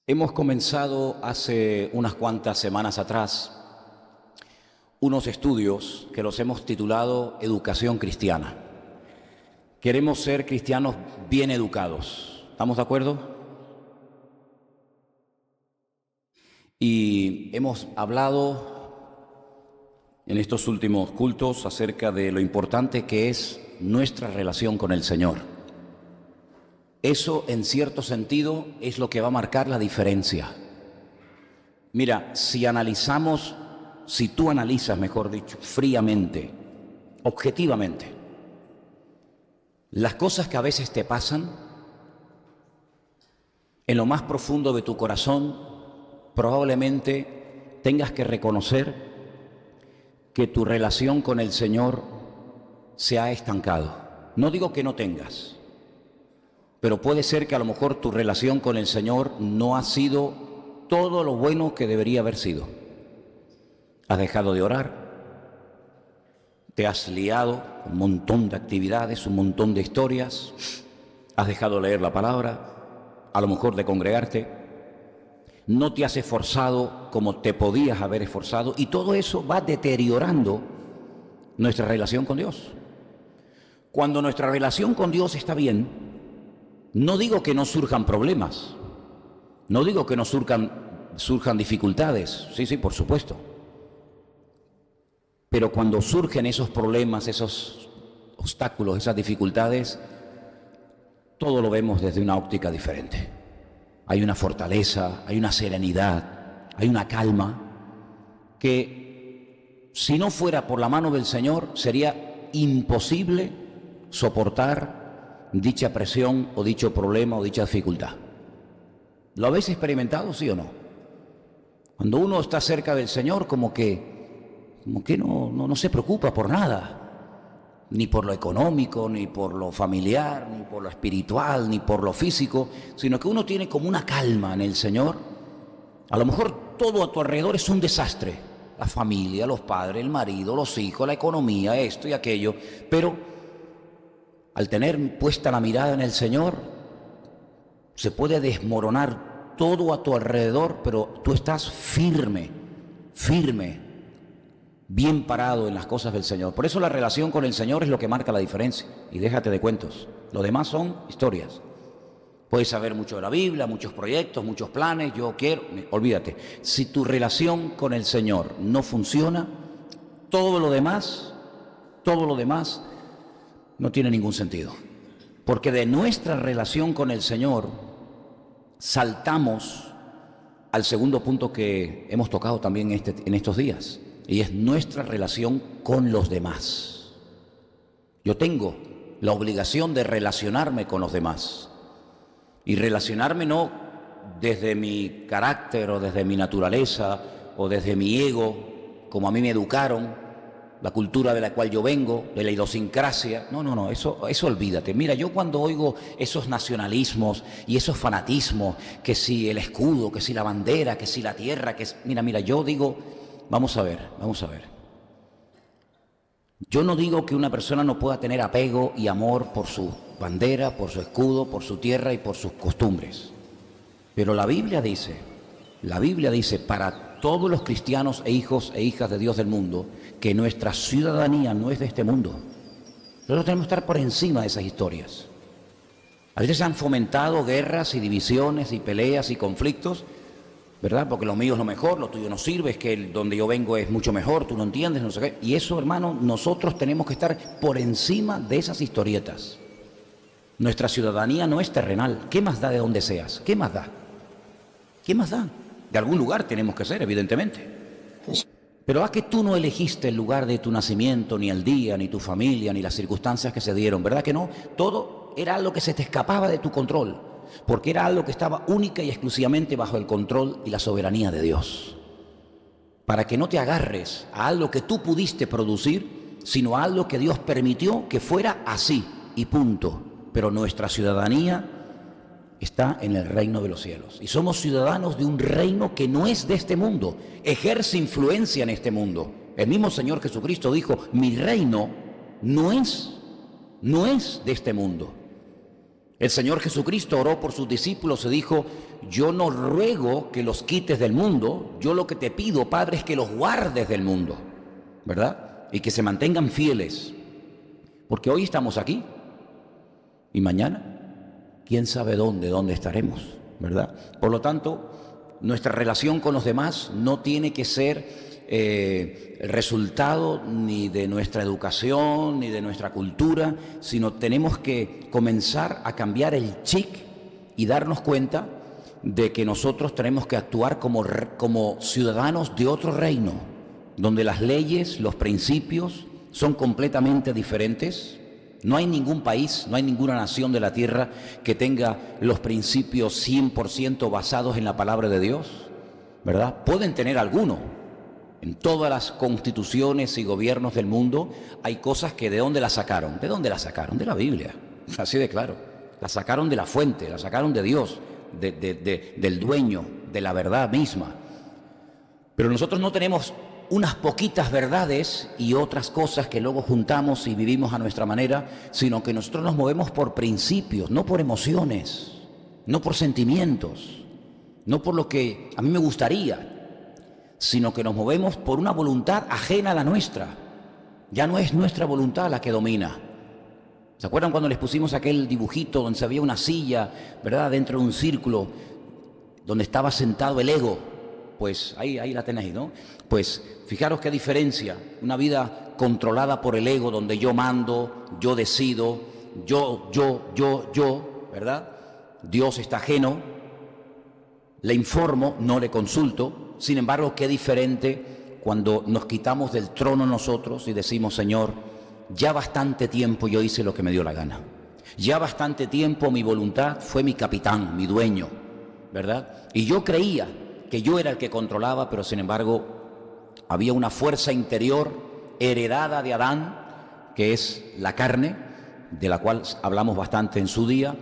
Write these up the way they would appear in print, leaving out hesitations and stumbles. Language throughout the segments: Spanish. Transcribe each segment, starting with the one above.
Hemos comenzado hace unas cuantas semanas atrás unos estudios que los hemos titulado Educación Cristiana. Queremos ser cristianos bien educados. ¿Estamos de acuerdo? Y hemos hablado en estos últimos cultos acerca de lo importante que es nuestra relación con el Señor. Eso, en cierto sentido, es lo que va a marcar la diferencia. Mira, si tú analizas, mejor dicho, fríamente, objetivamente, las cosas que a veces te pasan, en lo más profundo de tu corazón, probablemente tengas que reconocer que tu relación con el Señor se ha estancado. No digo que no tengas, pero puede ser que a lo mejor tu relación con el Señor no ha sido todo lo bueno que debería haber sido. Has dejado de orar, te has liado con un montón de actividades, un montón de historias, has dejado de leer la palabra, a lo mejor de congregarte, no te has esforzado como te podías haber esforzado, y todo eso va deteriorando nuestra relación con Dios. Cuando nuestra relación con Dios está bien, no digo que no surjan problemas, no digo que no surjan dificultades, sí, por supuesto. Pero cuando surgen esos problemas, esos obstáculos, esas dificultades, todo lo vemos desde una óptica diferente. Hay una fortaleza, hay una serenidad, hay una calma que, si no fuera por la mano del Señor, sería imposible soportar dicha presión o dicho problema o dicha dificultad. ¿Lo habéis experimentado, sí o no? Cuando uno está cerca del Señor, como que no se preocupa por nada, ni por lo económico, ni por lo familiar, ni por lo espiritual, ni por lo físico, sino que uno tiene como una calma en el Señor. A lo mejor todo a tu alrededor es un desastre, la familia, los padres, el marido, los hijos, la economía, esto y aquello, pero al tener puesta la mirada en el Señor, se puede desmoronar todo a tu alrededor, pero tú estás firme, bien parado en las cosas del Señor. Por eso la relación con el Señor es lo que marca la diferencia. Y déjate de cuentos, lo demás son historias. Puedes saber mucho de la Biblia, muchos proyectos, muchos planes, olvídate. Si tu relación con el Señor no funciona, todo lo demás no tiene ningún sentido, porque de nuestra relación con el Señor saltamos al segundo punto que hemos tocado también en estos días, y es nuestra relación con los demás. Yo tengo la obligación de relacionarme con los demás, y relacionarme no desde mi carácter o desde mi naturaleza o desde mi ego, como a mí me educaron, la cultura de la cual yo vengo, de la idiosincrasia. No, eso olvídate. Mira, yo cuando oigo esos nacionalismos y esos fanatismos, que si el escudo, que si la bandera, que si la tierra, mira, yo digo, vamos a ver. Yo no digo que una persona no pueda tener apego y amor por su bandera, por su escudo, por su tierra y por sus costumbres. Pero la Biblia dice, para todos los cristianos e hijos e hijas de Dios del mundo, que nuestra ciudadanía no es de este mundo. Nosotros tenemos que estar por encima de esas historias. A veces han fomentado guerras y divisiones y peleas y conflictos, ¿verdad? Porque lo mío es lo mejor, lo tuyo no sirve, es que donde yo vengo es mucho mejor, tú no entiendes, no sé qué. Y eso, hermano, nosotros tenemos que estar por encima de esas historietas. Nuestra ciudadanía no es terrenal. ¿Qué más da de donde seas? ¿Qué más da? De algún lugar tenemos que ser, evidentemente. Pero ¿a que tú no elegiste el lugar de tu nacimiento, ni el día, ni tu familia, ni las circunstancias que se dieron? ¿Verdad que no? Todo era algo que se te escapaba de tu control, porque era algo que estaba única y exclusivamente bajo el control y la soberanía de Dios. Para que no te agarres a algo que tú pudiste producir, sino a algo que Dios permitió que fuera así, y punto. Pero nuestra ciudadanía está en el reino de los cielos, y somos ciudadanos de un reino que no es de este mundo, ejerce influencia en este mundo. El mismo Señor Jesucristo dijo, mi reino no es de este mundo. El Señor Jesucristo oró por sus discípulos y dijo: yo no ruego que los quites del mundo, yo lo que te pido, Padre, es que los guardes del mundo, ¿verdad? Y que se mantengan fieles, porque hoy estamos aquí y mañana, quién sabe dónde estaremos, ¿verdad? Por lo tanto, nuestra relación con los demás no tiene que ser el resultado ni de nuestra educación ni de nuestra cultura, sino tenemos que comenzar a cambiar el chip y darnos cuenta de que nosotros tenemos que actuar como ciudadanos de otro reino, donde las leyes, los principios son completamente diferentes. No hay ningún país, no hay ninguna nación de la tierra que tenga los principios 100% basados en la palabra de Dios, ¿verdad? Pueden tener algunos. En todas las constituciones y gobiernos del mundo hay cosas que ¿de dónde las sacaron? ¿De dónde las sacaron? De la Biblia, así de claro. La sacaron de la fuente, la sacaron de Dios, del dueño, de la verdad misma. Pero nosotros no tenemos unas poquitas verdades y otras cosas que luego juntamos y vivimos a nuestra manera, sino que nosotros nos movemos por principios, no por emociones, no por sentimientos, no por lo que a mí me gustaría, sino que nos movemos por una voluntad ajena a la nuestra. Ya no es nuestra voluntad la que domina. ¿Se acuerdan cuando les pusimos aquel dibujito donde se veía una silla, ¿verdad?, dentro de un círculo donde estaba sentado el ego? Pues ahí la tenéis, ¿no? Pues fijaros qué diferencia, una vida controlada por el ego, donde yo mando, yo decido, yo, ¿verdad? Dios está ajeno, le informo, no le consulto. Sin embargo, qué diferente cuando nos quitamos del trono nosotros y decimos: Señor, ya bastante tiempo yo hice lo que me dio la gana. Ya bastante tiempo mi voluntad fue mi capitán, mi dueño, ¿verdad? Y yo creía que yo era el que controlaba, pero sin embargo había una fuerza interior heredada de Adán, que es la carne, de la cual hablamos bastante en su día,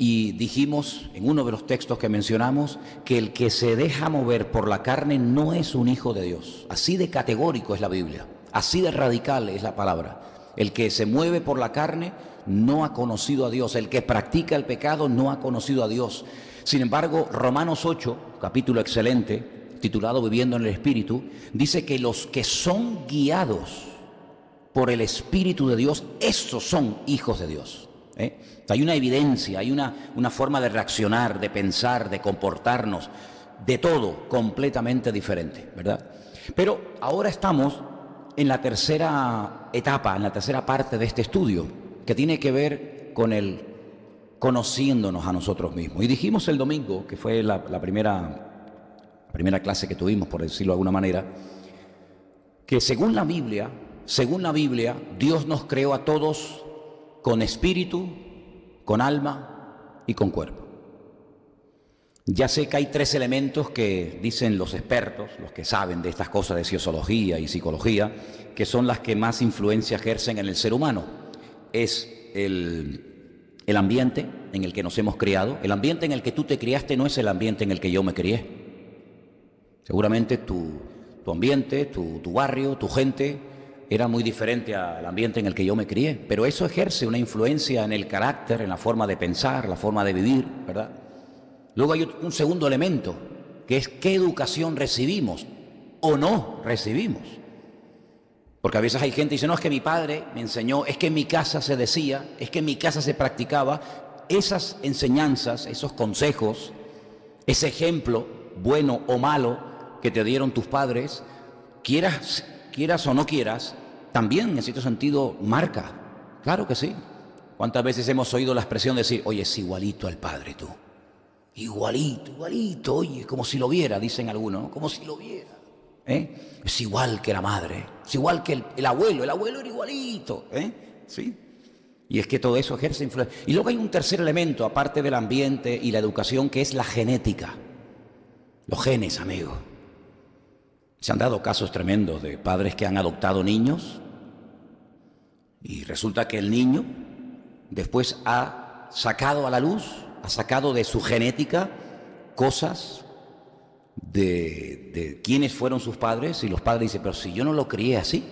y dijimos en uno de los textos que mencionamos que el que se deja mover por la carne no es un hijo de Dios. Así de categórico es la Biblia, así de radical es la palabra. El que se mueve por la carne no ha conocido a Dios, el que practica el pecado no ha conocido a Dios. Sin embargo, Romanos 8, capítulo excelente, titulado Viviendo en el Espíritu, dice que los que son guiados por el Espíritu de Dios, esos son hijos de Dios. Hay una evidencia, hay una forma de reaccionar, de pensar, de comportarnos, de todo completamente diferente, ¿verdad? Pero ahora estamos en la tercera etapa, en la tercera parte de este estudio, que tiene que ver con el conociéndonos a nosotros mismos. Y dijimos el domingo, que fue la primera clase que tuvimos, por decirlo de alguna manera, que según la Biblia, Dios nos creó a todos con espíritu, con alma y con cuerpo. Ya sé que hay 3 elementos que dicen los expertos, los que saben de estas cosas de sociología y psicología, que son las que más influencia ejercen en el ser humano. Es el ambiente en el que nos hemos criado. El ambiente en el que tú te criaste no es el ambiente en el que yo me crié. Seguramente tu ambiente, tu barrio, tu gente era muy diferente al ambiente en el que yo me crié, pero eso ejerce una influencia en el carácter, en la forma de pensar, la forma de vivir, ¿verdad? Luego hay un segundo elemento, que es qué educación recibimos o no recibimos. Porque a veces hay gente que dice: no, es que mi padre me enseñó, es que en mi casa se decía, es que en mi casa se practicaba. Esas enseñanzas, esos consejos, ese ejemplo, bueno o malo, que te dieron tus padres, quieras o no quieras, también en cierto sentido marca. Claro que sí. ¿Cuántas veces hemos oído la expresión de decir: oye, es igualito al padre tú? Igualito, oye, como si lo viera, dicen algunos, ¿no? Como si lo viera. Es igual que la madre, es igual que el abuelo era igualito, ¿sí? Y es que todo eso ejerce influencia. Y luego hay un tercer elemento, aparte del ambiente y la educación, que es la genética. Los genes, amigo. Se han dado casos tremendos de padres que han adoptado niños y resulta que el niño después ha sacado a la luz, ha sacado de su genética cosas de quiénes fueron sus padres, y los padres dicen: pero si yo no lo crié así,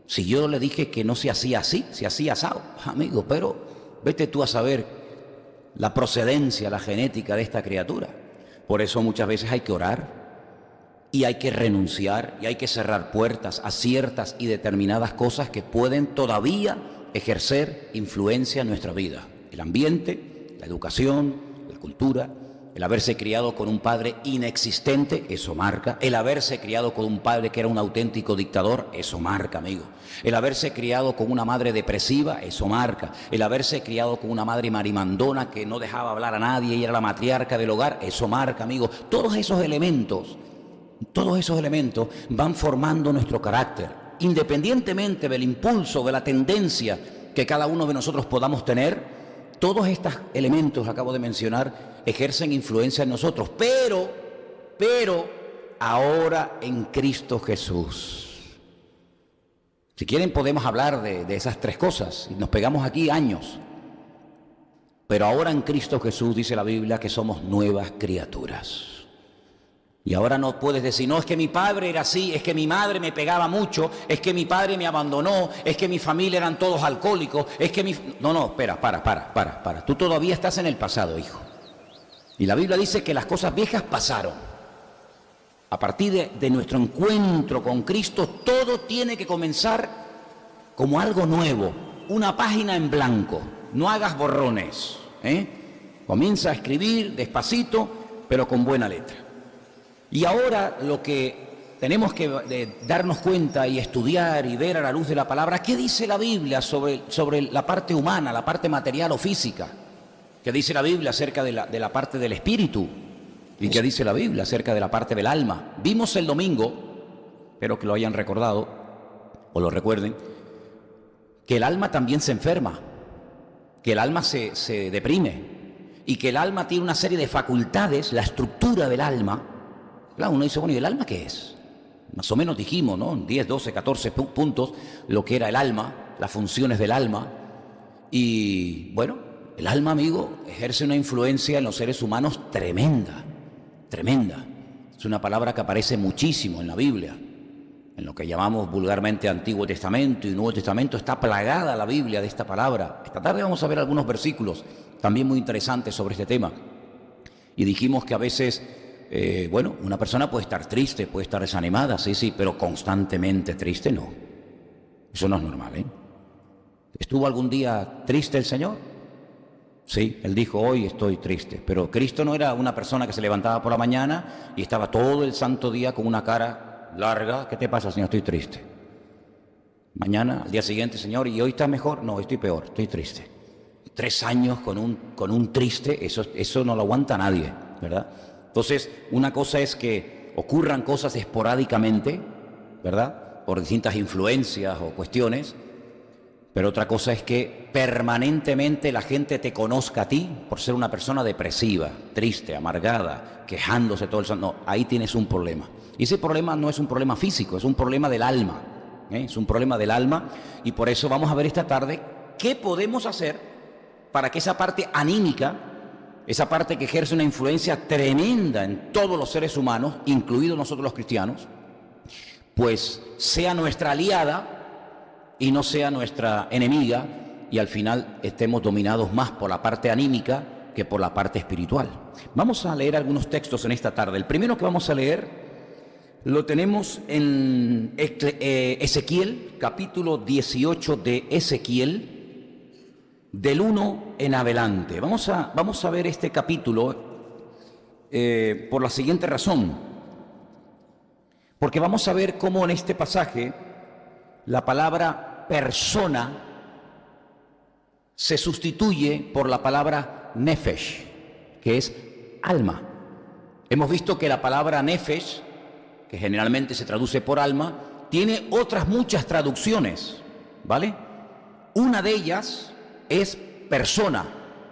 si yo le dije que no se hacía así, se hacía asado, amigo, pero vete tú a saber la procedencia, la genética de esta criatura. Por eso muchas veces hay que orar y hay que renunciar y hay que cerrar puertas a ciertas y determinadas cosas que pueden todavía ejercer influencia en nuestra vida. El ambiente, la educación, la cultura, el haberse criado con un padre inexistente, eso marca. El haberse criado con un padre que era un auténtico dictador, eso marca, amigo. El haberse criado con una madre depresiva, eso marca. El haberse criado con una madre marimandona que no dejaba hablar a nadie y era la matriarca del hogar, eso marca, amigo. Todos esos elementos van formando nuestro carácter, independientemente del impulso, de la tendencia que cada uno de nosotros podamos tener. Todos estos elementos que acabo de mencionar ejercen influencia en nosotros, pero ahora en Cristo Jesús. Si quieren podemos hablar de esas tres cosas y nos pegamos aquí años. Pero ahora en Cristo Jesús dice la Biblia que somos nuevas criaturas. Y ahora no puedes decir, no, es que mi padre era así, es que mi madre me pegaba mucho, es que mi padre me abandonó, es que mi familia eran todos alcohólicos, es que mi... No, espera, para. Tú todavía estás en el pasado, hijo. Y la Biblia dice que las cosas viejas pasaron. A partir de nuestro encuentro con Cristo, todo tiene que comenzar como algo nuevo, una página en blanco. No hagas borrones, Comienza a escribir despacito, pero con buena letra. Y ahora lo que tenemos que darnos cuenta y estudiar y ver a la luz de la palabra, ¿qué dice la Biblia sobre la parte humana, la parte material o física? ¿Qué dice la Biblia acerca de la parte del espíritu? ¿Y qué dice la Biblia acerca de la parte del alma? Vimos el domingo, espero que lo hayan recordado o lo recuerden, que el alma también se enferma, que el alma se deprime y que el alma tiene una serie de facultades, la estructura del alma. Claro, uno dice, bueno, ¿y el alma qué es? Más o menos dijimos, ¿no? 10, 12, 14 puntos lo que era el alma, las funciones del alma. Y bueno, el alma, amigo, ejerce una influencia en los seres humanos tremenda, tremenda. Es una palabra que aparece muchísimo en la Biblia. En lo que llamamos vulgarmente Antiguo Testamento y Nuevo Testamento está plagada la Biblia de esta palabra. Esta tarde vamos a ver algunos versículos también muy interesantes sobre este tema. Y dijimos que a veces... una persona puede estar triste, puede estar desanimada, sí, pero constantemente triste no. Eso no es normal, ¿Estuvo algún día triste el Señor? Sí, Él dijo, hoy estoy triste. Pero Cristo no era una persona que se levantaba por la mañana y estaba todo el santo día con una cara larga. ¿Qué te pasa, Señor? Estoy triste. Mañana, al día siguiente, Señor, ¿y hoy estás mejor? No, estoy peor, estoy triste. 3 años con un triste, eso no lo aguanta nadie, ¿verdad? Entonces, una cosa es que ocurran cosas esporádicamente, ¿verdad? Por distintas influencias o cuestiones, pero otra cosa es que permanentemente la gente te conozca a ti por ser una persona depresiva, triste, amargada, quejándose todo el santo. No, ahí tienes un problema. Y ese problema no es un problema físico, es un problema del alma, Es un problema del alma y por eso vamos a ver esta tarde qué podemos hacer para que esa parte anímica, esa parte que ejerce una influencia tremenda en todos los seres humanos, incluidos nosotros los cristianos, pues sea nuestra aliada y no sea nuestra enemiga y al final estemos dominados más por la parte anímica que por la parte espiritual. Vamos a leer algunos textos en esta tarde. El primero que vamos a leer lo tenemos en Ezequiel, capítulo 18 de Ezequiel, del 1 en adelante. Vamos a ver este capítulo por la siguiente razón. Porque vamos a ver cómo en este pasaje la palabra persona se sustituye por la palabra nefesh, que es alma. Hemos visto que la palabra nefesh, que generalmente se traduce por alma, tiene otras muchas traducciones, ¿vale? Una de ellas es persona.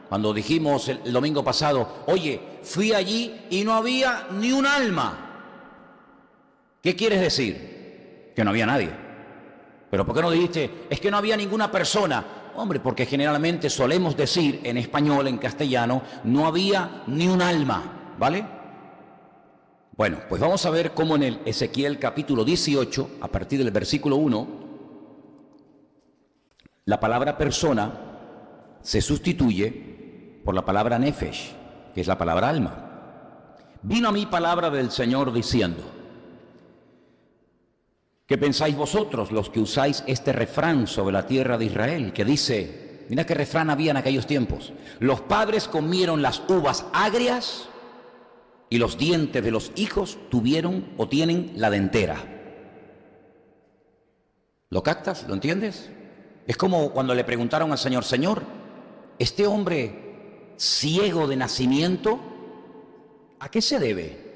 Cuando dijimos el domingo pasado, oye, fui allí y no había ni un alma. ¿Qué quieres decir? Que no había nadie. ¿Pero por qué no dijiste, es que no había ninguna persona? Hombre, porque generalmente solemos decir en español, en castellano, no había ni un alma, ¿vale? Bueno, pues vamos a ver cómo en el Ezequiel capítulo 18, a partir del versículo 1, la palabra persona se sustituye por la palabra nefesh, que es la palabra alma. Vino a mí palabra del Señor diciendo: ¿qué pensáis vosotros los que usáis este refrán sobre la tierra de Israel? Que dice, mira qué refrán había en aquellos tiempos: los padres comieron las uvas agrias y los dientes de los hijos tuvieron o tienen la dentera. ¿Lo captas? ¿Lo entiendes? Es como cuando le preguntaron al Señor: Señor, este hombre ciego de nacimiento, ¿a qué se debe?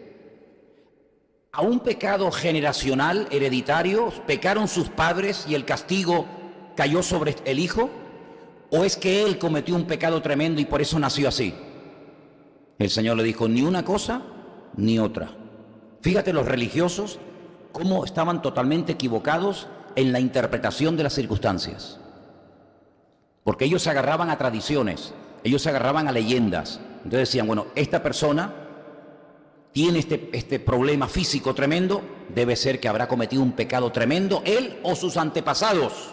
¿A un pecado generacional, hereditario? ¿Pecaron sus padres y el castigo cayó sobre el hijo? ¿O es que él cometió un pecado tremendo y por eso nació así? El Señor le dijo: ni una cosa ni otra. Fíjate los religiosos cómo estaban totalmente equivocados en la interpretación de las circunstancias. Porque ellos se agarraban a tradiciones, ellos se agarraban a leyendas. Entonces decían, bueno, esta persona tiene este problema físico tremendo, debe ser que habrá cometido un pecado tremendo, él o sus antepasados.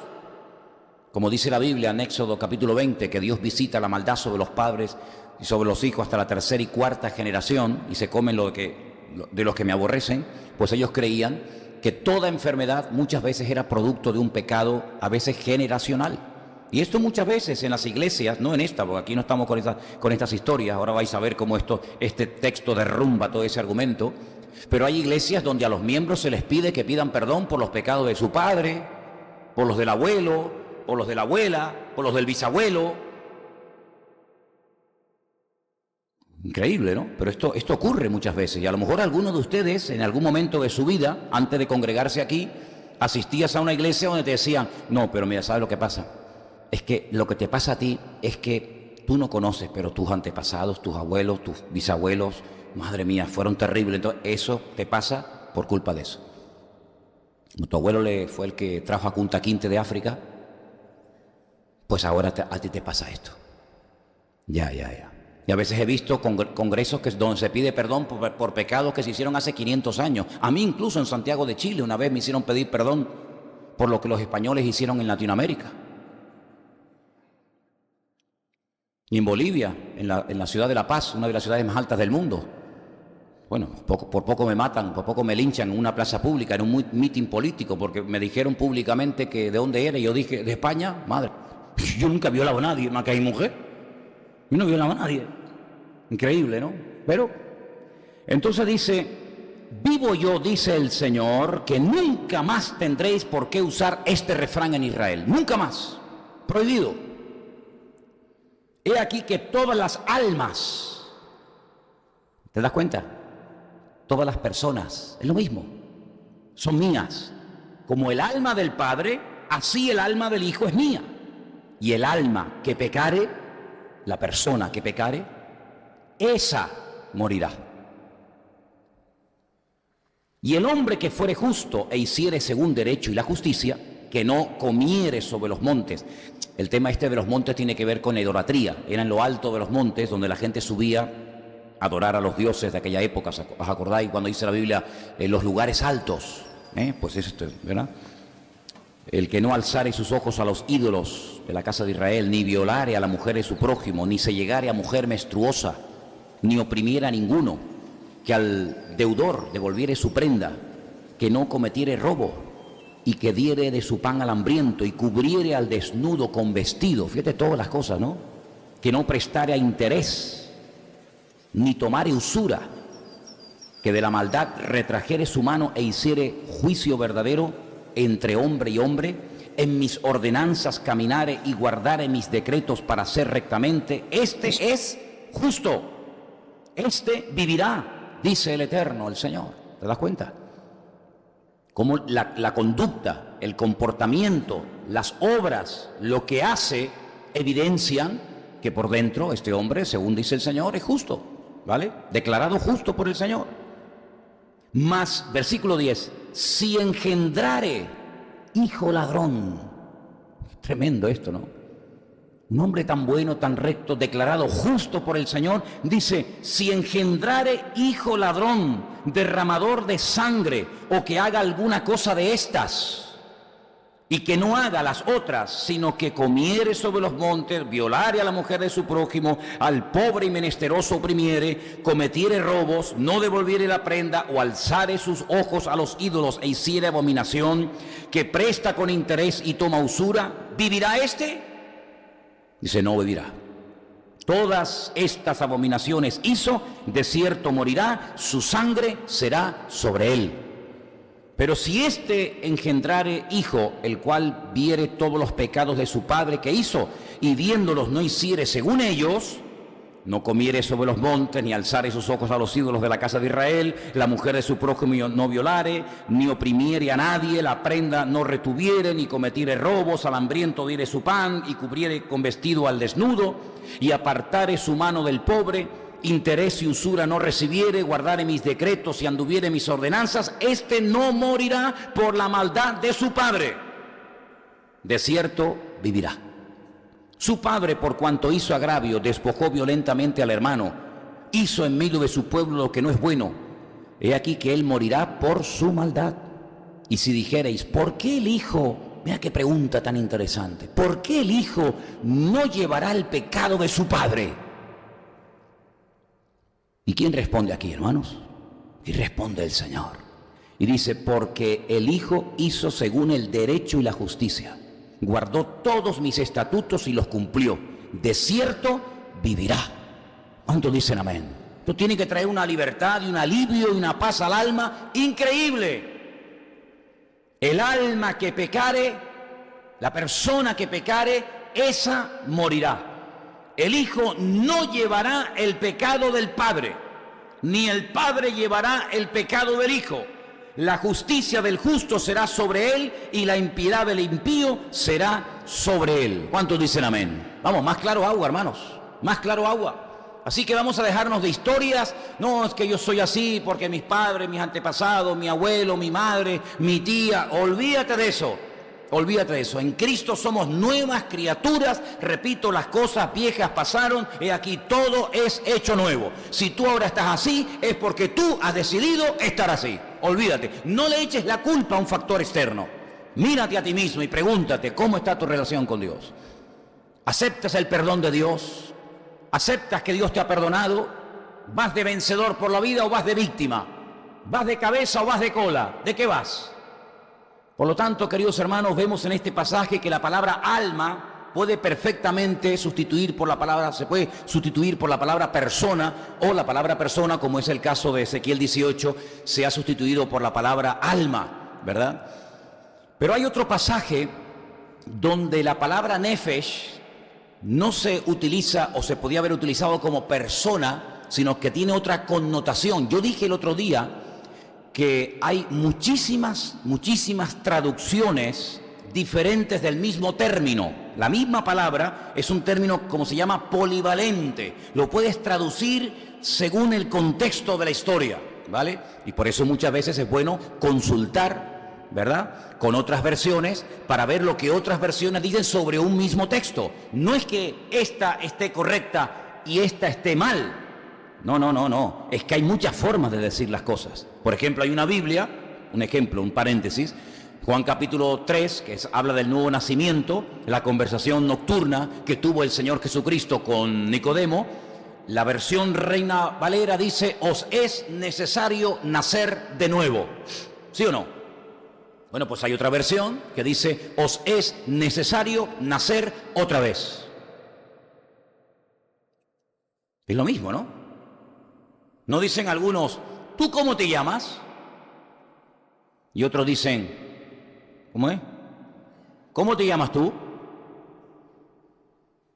Como dice la Biblia en Éxodo capítulo 20, que Dios visita la maldad sobre los padres y sobre los hijos hasta la tercera y cuarta generación, y se comen de los que me aborrecen. Pues ellos creían que toda enfermedad muchas veces era producto de un pecado, a veces generacional. Y esto muchas veces en las iglesias, no en esta, porque aquí no estamos con estas historias, ahora vais a ver cómo este texto derrumba todo ese argumento, pero hay iglesias donde a los miembros se les pide que pidan perdón por los pecados de su padre, por los del abuelo, por los de la abuela, por los del bisabuelo. Increíble, ¿no? Pero esto ocurre muchas veces, y a lo mejor alguno de ustedes en algún momento de su vida, antes de congregarse aquí, asistías a una iglesia donde te decían, no, pero mira, ¿sabes lo que pasa? Es que lo que te pasa a ti es que tú no conoces, pero tus antepasados, tus abuelos, tus bisabuelos, madre mía, fueron terribles. Entonces eso te pasa por culpa de eso. Como tu abuelo fue el que trajo a Kunta Kinte de África, pues ahora a ti te pasa esto. Ya. Y a veces he visto congresos donde se pide perdón por pecados que se hicieron hace 500 años. A mí incluso en Santiago de Chile una vez me hicieron pedir perdón por lo que los españoles hicieron en Latinoamérica. Y en Bolivia, en la ciudad de La Paz, una de las ciudades más altas del mundo. Bueno, por poco me matan, por poco me linchan en una plaza pública, en un mitin político, porque me dijeron públicamente que de dónde era. Y yo dije, de España. Madre, yo nunca he violado a nadie, más que a mi mujer. Yo no he violado a nadie. Increíble, ¿no? Pero, entonces dice, vivo yo, dice el Señor, que nunca más tendréis por qué usar este refrán en Israel. Nunca más. Prohibido. He aquí que todas las almas, ¿te das cuenta? Todas las personas, es lo mismo, son mías. Como el alma del Padre, así el alma del Hijo es mía. Y el alma que pecare, la persona que pecare, esa morirá. Y el hombre que fuere justo e hiciere según derecho y la justicia, que no comiere sobre los montes. El tema de los montes tiene que ver con idolatría. Era en lo alto de los montes donde la gente subía a adorar a los dioses de aquella época. ¿Os acordáis cuando dice la Biblia los lugares altos? Pues es esto, ¿verdad? El que no alzare sus ojos a los ídolos de la casa de Israel, ni violare a la mujer de su prójimo, ni se llegare a mujer menstruosa, ni oprimiera a ninguno, que al deudor devolviere su prenda, que no cometiere robo, y que diere de su pan al hambriento, y cubriere al desnudo con vestido. Fíjate todas las cosas, ¿no? Que no prestare a interés, ni tomare usura, que de la maldad retrajere su mano e hiciere juicio verdadero entre hombre y hombre, en mis ordenanzas caminare y guardare mis decretos para hacer rectamente, este es justo, este vivirá, dice el Eterno, el Señor. ¿Te das cuenta? Cómo la conducta, el comportamiento, las obras, lo que hace, evidencian que por dentro este hombre, según dice el Señor, es justo, ¿vale? Declarado justo por el Señor. Mas, versículo 10, si engendrare hijo ladrón. Tremendo esto, ¿no? Un hombre tan bueno, tan recto, declarado justo por el Señor, dice, si engendrare hijo ladrón, derramador de sangre, o que haga alguna cosa de estas, y que no haga las otras, sino que comiere sobre los montes, violare a la mujer de su prójimo, al pobre y menesteroso oprimiere, cometiere robos, no devolviere la prenda, o alzare sus ojos a los ídolos e hiciere abominación, que presta con interés y toma usura, ¿vivirá éste? Dice, no vivirá. Todas estas abominaciones hizo, de cierto morirá, su sangre será sobre él. Pero si éste engendrare hijo, el cual viere todos los pecados de su padre que hizo, y viéndolos no hiciere según ellos, no comiere sobre los montes, ni alzare sus ojos a los ídolos de la casa de Israel, la mujer de su prójimo no violare, ni oprimiere a nadie, la prenda no retuviere, ni cometiere robos, al hambriento diere su pan, y cubriere con vestido al desnudo, y apartare su mano del pobre, interés y usura no recibiere, guardare mis decretos y anduviere mis ordenanzas, éste no morirá por la maldad de su padre. De cierto vivirá. Su padre, por cuanto hizo agravio, despojó violentamente al hermano, hizo en medio de su pueblo lo que no es bueno. He aquí que él morirá por su maldad. Y si dijereis, ¿por qué el hijo? Mira qué pregunta tan interesante. ¿Por qué el hijo no llevará el pecado de su padre? ¿Y quién responde aquí, hermanos? Y responde el Señor. Y dice, porque el Hijo hizo según el derecho y la justicia. Guardó todos mis estatutos y los cumplió. De cierto vivirá. ¿Cuántos dicen amén? Esto tiene que traer una libertad y un alivio y una paz al alma increíble. El alma que pecare, la persona que pecare, esa morirá. El Hijo no llevará el pecado del Padre, ni el Padre llevará el pecado del Hijo. La justicia del justo será sobre él y la impiedad del impío será sobre él. ¿Cuántos dicen amén? Vamos, más claro agua, hermanos, más claro agua. Así que vamos a dejarnos de historias. No, es que yo soy así porque mis padres, mis antepasados, mi abuelo, mi madre, mi tía. Olvídate de eso. Olvídate de eso. En Cristo somos nuevas criaturas. Repito, las cosas viejas pasaron. He aquí, todo es hecho nuevo. Si tú ahora estás así, es porque tú has decidido estar así. Olvídate. No le eches la culpa a un factor externo. Mírate a ti mismo y pregúntate cómo está tu relación con Dios. ¿Aceptas el perdón de Dios? ¿Aceptas que Dios te ha perdonado? ¿Vas de vencedor por la vida o vas de víctima? ¿Vas de cabeza o vas de cola? ¿De qué vas? Por lo tanto, queridos hermanos, vemos en este pasaje que la palabra alma puede perfectamente sustituir por la palabra, se puede sustituir por la palabra persona, o la palabra persona, como es el caso de Ezequiel 18, se ha sustituido por la palabra alma, ¿verdad? Pero hay otro pasaje donde la palabra nefesh no se utiliza o se podía haber utilizado como persona, sino que tiene otra connotación. Yo dije el otro día que hay muchísimas traducciones diferentes del mismo término. La misma palabra es un término, como se llama, polivalente. Lo puedes traducir según el contexto de la historia, ¿vale? Y por eso muchas veces es bueno consultar, ¿verdad?, con otras versiones para ver lo que otras versiones dicen sobre un mismo texto. No es que esta esté correcta y esta esté mal. No. Es que hay muchas formas de decir las cosas. Por ejemplo, hay una Biblia, un ejemplo, un paréntesis, Juan capítulo 3, que habla del nuevo nacimiento, la conversación nocturna que tuvo el Señor Jesucristo con Nicodemo. La versión Reina Valera dice, os es necesario nacer de nuevo. ¿Sí o no? Bueno, pues hay otra versión que dice, os es necesario nacer otra vez. Es lo mismo, ¿no? No dicen algunos, ¿tú cómo te llamas? Y otros dicen, ¿cómo es? ¿Cómo te llamas tú?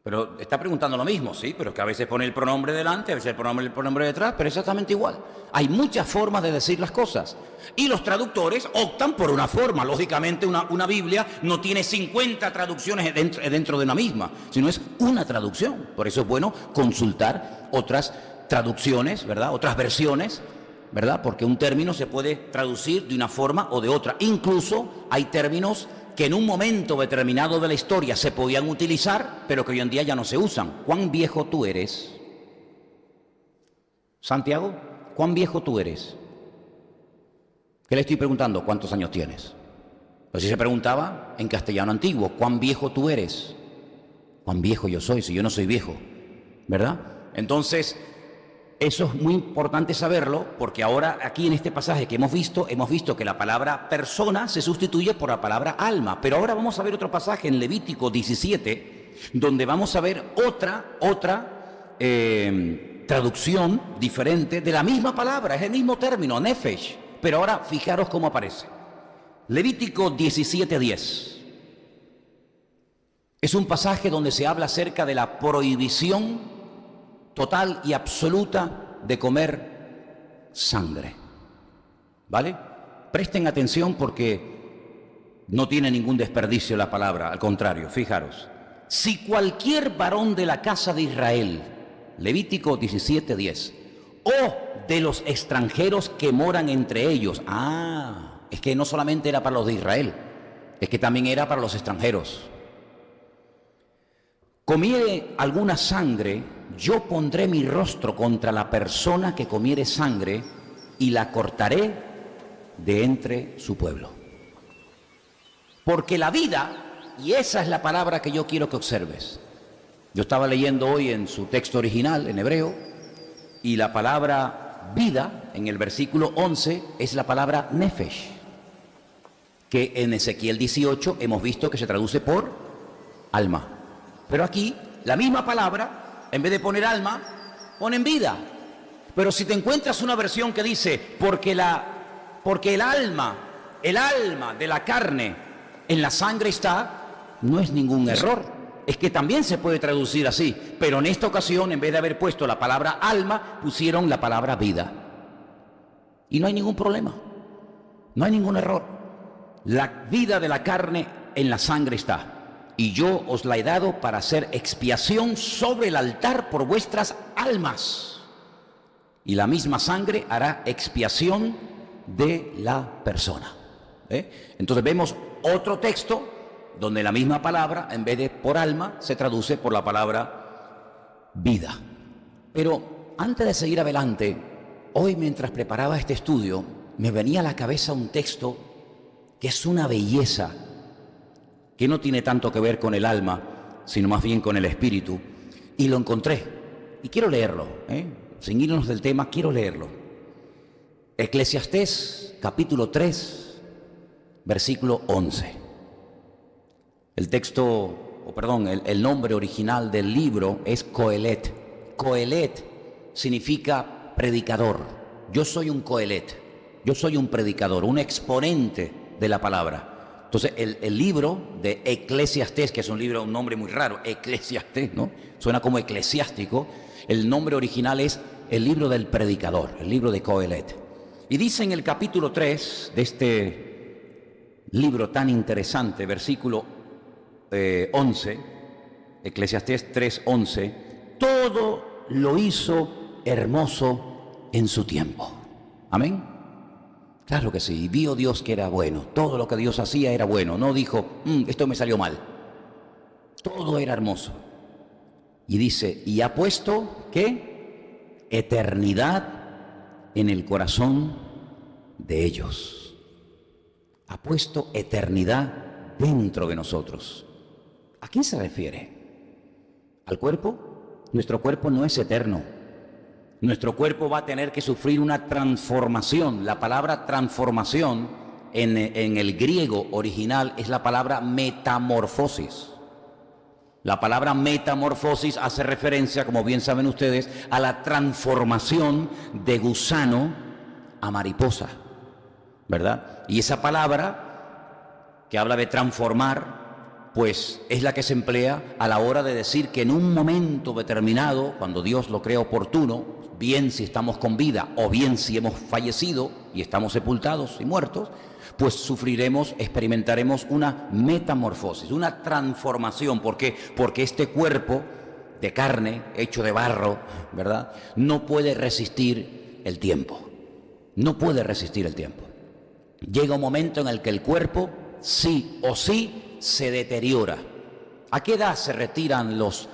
Pero está preguntando lo mismo, sí, pero es que a veces pone el pronombre delante, a veces el pronombre detrás, pero exactamente igual. Hay muchas formas de decir las cosas. Y los traductores optan por una forma. Lógicamente una Biblia no tiene 50 traducciones dentro de una misma, sino es una traducción. Por eso es bueno consultar otras traducciones, ¿verdad? Otras versiones, ¿verdad? Porque un término se puede traducir de una forma o de otra. Incluso hay términos que en un momento determinado de la historia se podían utilizar, pero que hoy en día ya no se usan. ¿Cuán viejo tú eres? Santiago, ¿cuán viejo tú eres? ¿Qué le estoy preguntando? ¿Cuántos años tienes? Así se preguntaba en castellano antiguo, ¿cuán viejo tú eres? ¿Cuán viejo yo soy si yo no soy viejo? ¿Verdad? Entonces, eso es muy importante saberlo, porque ahora aquí en este pasaje que hemos visto que la palabra persona se sustituye por la palabra alma. Pero ahora vamos a ver otro pasaje en Levítico 17, donde vamos a ver otra traducción diferente de la misma palabra, es el mismo término, nefesh. Pero ahora fijaros cómo aparece. Levítico 17:10. Es un pasaje donde se habla acerca de la prohibición total y absoluta de comer sangre. ¿Vale? Presten atención porque no tiene ningún desperdicio la palabra, al contrario, fijaros. Si cualquier varón de la casa de Israel, Levítico 17:10, o de los extranjeros que moran entre ellos, es que no solamente era para los de Israel, es que también era para los extranjeros. Comiere alguna sangre, yo pondré mi rostro contra la persona que comiere sangre y la cortaré de entre su pueblo. Porque la vida, y esa es la palabra que yo quiero que observes. Yo estaba leyendo hoy en su texto original, en hebreo, y la palabra vida, en el versículo 11, es la palabra nefesh, que en Ezequiel 18 hemos visto que se traduce por alma. Pero aquí, la misma palabra, en vez de poner alma, ponen vida. Pero si te encuentras una versión que dice, porque el alma de la carne en la sangre está, no es ningún error. Es que también se puede traducir así. Pero en esta ocasión, en vez de haber puesto la palabra alma, pusieron la palabra vida. Y no hay ningún problema. No hay ningún error. La vida de la carne en la sangre está. Y yo os la he dado para hacer expiación sobre el altar por vuestras almas. Y la misma sangre hará expiación de la persona. Entonces vemos otro texto donde la misma palabra, en vez de por alma, se traduce por la palabra vida. Pero antes de seguir adelante, hoy mientras preparaba este estudio, me venía a la cabeza un texto que es una belleza, que no tiene tanto que ver con el alma, sino más bien con el espíritu, y lo encontré, y quiero leerlo, sin irnos del tema, quiero leerlo. Eclesiastés, capítulo 3, versículo 11. El nombre original del libro es Coelet. Coelet significa predicador. Yo soy un Coelet, yo soy un predicador, un exponente de la palabra. Entonces, el libro de Eclesiastés, que es un nombre muy raro, Eclesiastés, ¿no? Suena como eclesiástico. El nombre original es el libro del predicador, el libro de Coelet. Y dice en el capítulo 3 de este libro tan interesante, versículo 11, Eclesiastés 3:11, todo lo hizo hermoso en su tiempo. Amén. Claro que sí, vio Dios que era bueno, todo lo que Dios hacía era bueno, no dijo, esto me salió mal, todo era hermoso. Y dice, y ha puesto, ¿qué? Eternidad en el corazón de ellos. Ha puesto eternidad dentro de nosotros. ¿A quién se refiere? ¿Al cuerpo? Nuestro cuerpo no es eterno. Nuestro cuerpo va a tener que sufrir una transformación. La palabra transformación en el griego original es la palabra metamorfosis. La palabra metamorfosis hace referencia, como bien saben ustedes, a la transformación de gusano a mariposa, ¿verdad? Y esa palabra que habla de transformar, pues es la que se emplea a la hora de decir que en un momento determinado, cuando Dios lo crea oportuno, bien si estamos con vida o bien si hemos fallecido y estamos sepultados y muertos, pues experimentaremos una metamorfosis, una transformación. ¿Por qué? Porque este cuerpo de carne, hecho de barro, ¿verdad?, no puede resistir el tiempo. No puede resistir el tiempo. Llega un momento en el que el cuerpo, sí o sí, se deteriora. ¿A qué edad se retiran los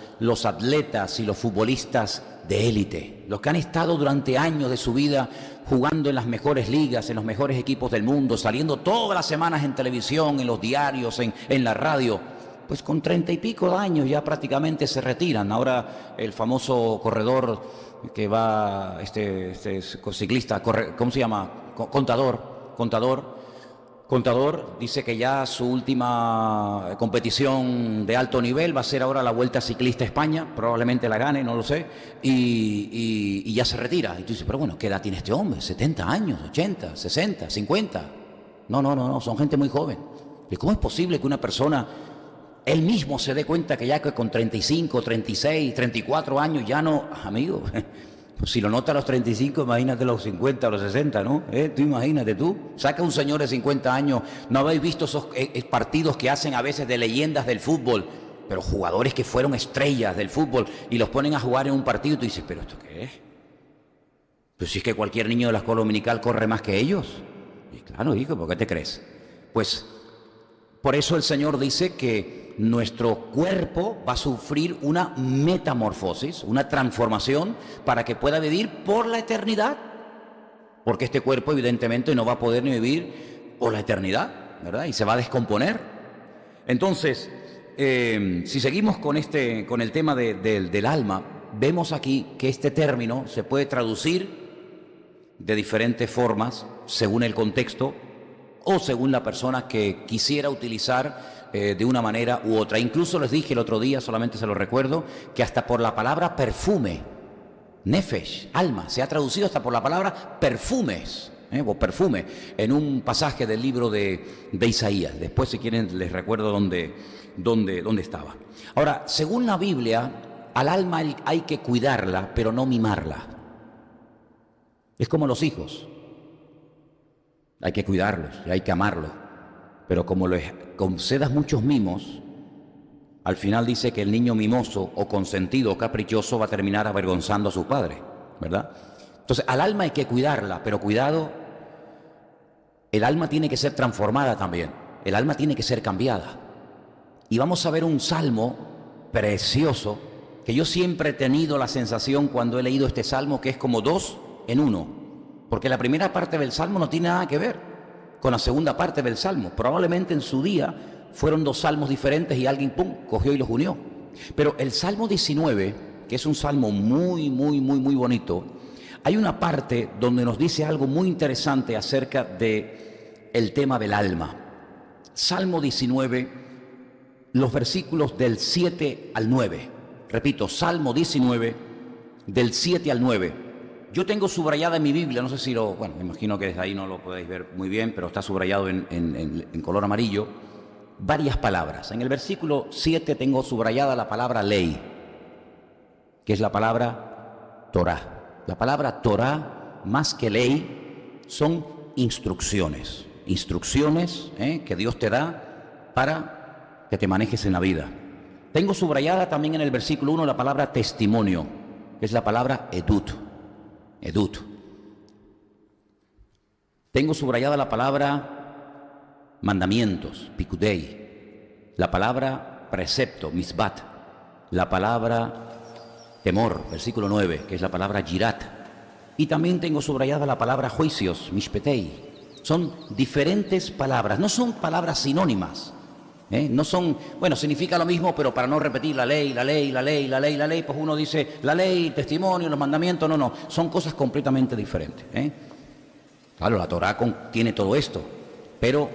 atletas y los futbolistas de élite, los que han estado durante años de su vida jugando en las mejores ligas, en los mejores equipos del mundo, saliendo todas las semanas en televisión, en los diarios, en la radio, pues con 30 y pico de años ya prácticamente se retiran. Ahora el famoso corredor que va, este ciclista, ¿cómo se llama? Contador dice que ya su última competición de alto nivel va a ser ahora la Vuelta Ciclista a España, probablemente la gane, no lo sé, y ya se retira. Y tú dices, pero bueno, ¿qué edad tiene este hombre? ¿70 años? ¿80? ¿60? ¿50? No, son gente muy joven. ¿Y cómo es posible que una persona, él mismo se dé cuenta que ya que con 35, 36, 34 años ya no, amigo? Pues si lo nota a los 35, imagínate los 50 o los 60, ¿no? Tú imagínate tú. Saca un señor de 50 años. ¿No habéis visto esos partidos que hacen a veces de leyendas del fútbol? Pero jugadores que fueron estrellas del fútbol y los ponen a jugar en un partido y tú dices, ¿pero esto qué es? Pues si es que cualquier niño de la escuela dominical corre más que ellos. Y claro, hijo, ¿por qué te crees? Pues por eso el Señor dice que nuestro cuerpo va a sufrir una metamorfosis, una transformación para que pueda vivir por la eternidad. Porque este cuerpo evidentemente no va a poder ni vivir por la eternidad, ¿verdad? Y se va a descomponer. Entonces, si seguimos con el tema del alma, vemos aquí que este término se puede traducir de diferentes formas según el contexto o según la persona que quisiera utilizar de una manera u otra. Incluso les dije el otro día, solamente se lo recuerdo, que hasta por la palabra perfume, nefesh, alma, se ha traducido hasta por la palabra perfumes, o perfume, en un pasaje del libro de Isaías. Después, si quieren, les recuerdo dónde estaba. Ahora, según la Biblia, al alma hay que cuidarla, pero no mimarla. Es como los hijos. Hay que cuidarlos y hay que amarlos. Pero como les concedas muchos mimos, al final dice que el niño mimoso o consentido o caprichoso va a terminar avergonzando a su padre, ¿verdad? Entonces, al alma hay que cuidarla, pero cuidado, el alma tiene que ser transformada también. El alma tiene que ser cambiada. Y vamos a ver un salmo precioso, que yo siempre he tenido la sensación cuando he leído este salmo que es como dos en uno. Porque la primera parte del salmo no tiene nada que ver con la segunda parte del salmo. Probablemente en su día fueron dos salmos diferentes y alguien, pum, cogió y los unió. Pero el Salmo 19, que es un salmo muy bonito, hay una parte donde nos dice algo muy interesante acerca del tema del alma. Salmo 19, los versículos del 7 al 9. Repito, Salmo 19, del 7 al 9. Yo tengo subrayada en mi Biblia, no sé si me imagino que desde ahí no lo podéis ver muy bien, pero está subrayado en color amarillo, varias palabras. En el versículo 7 tengo subrayada la palabra ley, que es la palabra Torah. La palabra Torah, más que ley, son instrucciones. Instrucciones que Dios te da para que te manejes en la vida. Tengo subrayada también en el versículo 1 la palabra testimonio, que es la palabra edut. Tengo subrayada la palabra mandamientos, pikudei, la palabra precepto, misbat, la palabra temor, versículo 9, que es la palabra yirat, y también tengo subrayada la palabra juicios, mishpetei. Son diferentes palabras, no son palabras sinónimas. No son, significa lo mismo, pero para no repetir la ley, pues uno dice la ley, el testimonio, los mandamientos, no, son cosas completamente diferentes. Claro, la Torah contiene todo esto, pero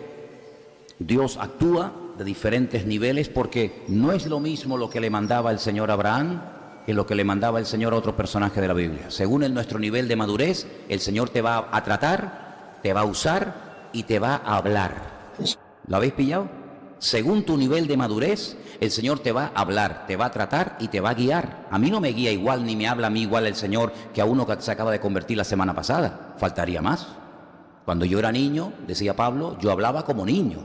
Dios actúa de diferentes niveles porque no es lo mismo lo que le mandaba el Señor a Abraham que lo que le mandaba el Señor a otro personaje de la Biblia. Según nuestro nivel de madurez, el Señor te va a tratar, te va a usar y te va a hablar. ¿Lo habéis pillado? Según tu nivel de madurez, el Señor te va a hablar, te va a tratar y te va a guiar. A mí no me guía igual ni me habla a mí igual el Señor que a uno que se acaba de convertir la semana pasada. Faltaría más. Cuando yo era niño, decía Pablo, yo hablaba como niño,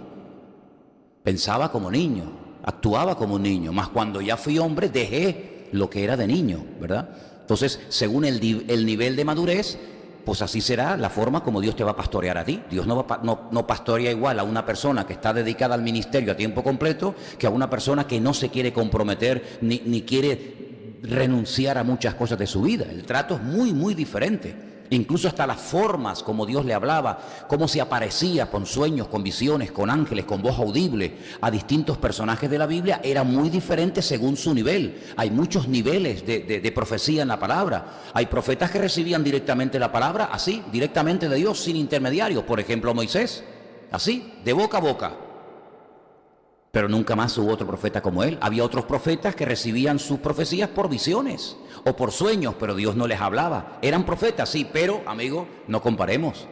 pensaba como niño, actuaba como un niño. Mas cuando ya fui hombre, dejé lo que era de niño, ¿verdad? Entonces, según el nivel de madurez, pues así será la forma como Dios te va a pastorear a ti. Dios no pastorea igual a una persona que está dedicada al ministerio a tiempo completo que a una persona que no se quiere comprometer ni quiere renunciar a muchas cosas de su vida. El trato es muy, muy diferente. Incluso hasta las formas como Dios le hablaba, cómo se aparecía con sueños, con visiones, con ángeles, con voz audible a distintos personajes de la Biblia, era muy diferente según su nivel. Hay muchos niveles de profecía en la palabra. Hay profetas que recibían directamente la palabra, así, directamente de Dios, sin intermediarios. Por ejemplo, Moisés, así, de boca a boca. Pero nunca más hubo otro profeta como él. Había otros profetas que recibían sus profecías por visiones o por sueños, pero Dios no les hablaba. Eran profetas, sí, pero, amigo, no comparemos.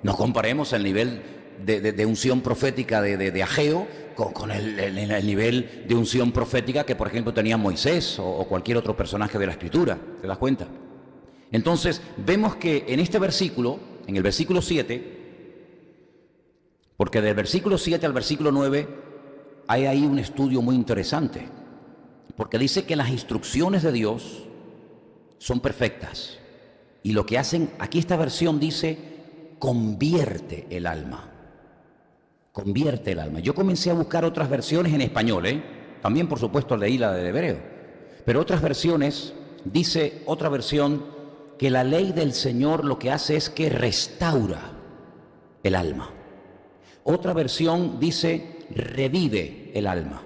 No comparemos el nivel de unción profética de Ageo con el nivel de unción profética que, por ejemplo, tenía Moisés o cualquier otro personaje de la Escritura. ¿Te das cuenta? Entonces, vemos que en este versículo, en el versículo 7, porque del versículo 7 al versículo 9, hay ahí un estudio muy interesante, porque dice que las instrucciones de Dios son perfectas y lo que hacen, aquí esta versión dice, convierte el alma. Convierte el alma. Yo comencé a buscar otras versiones en español, también por supuesto leí la de hebreo, pero otras versiones, dice otra versión, que la ley del Señor lo que hace es que restaura el alma. Otra versión dice revive el alma.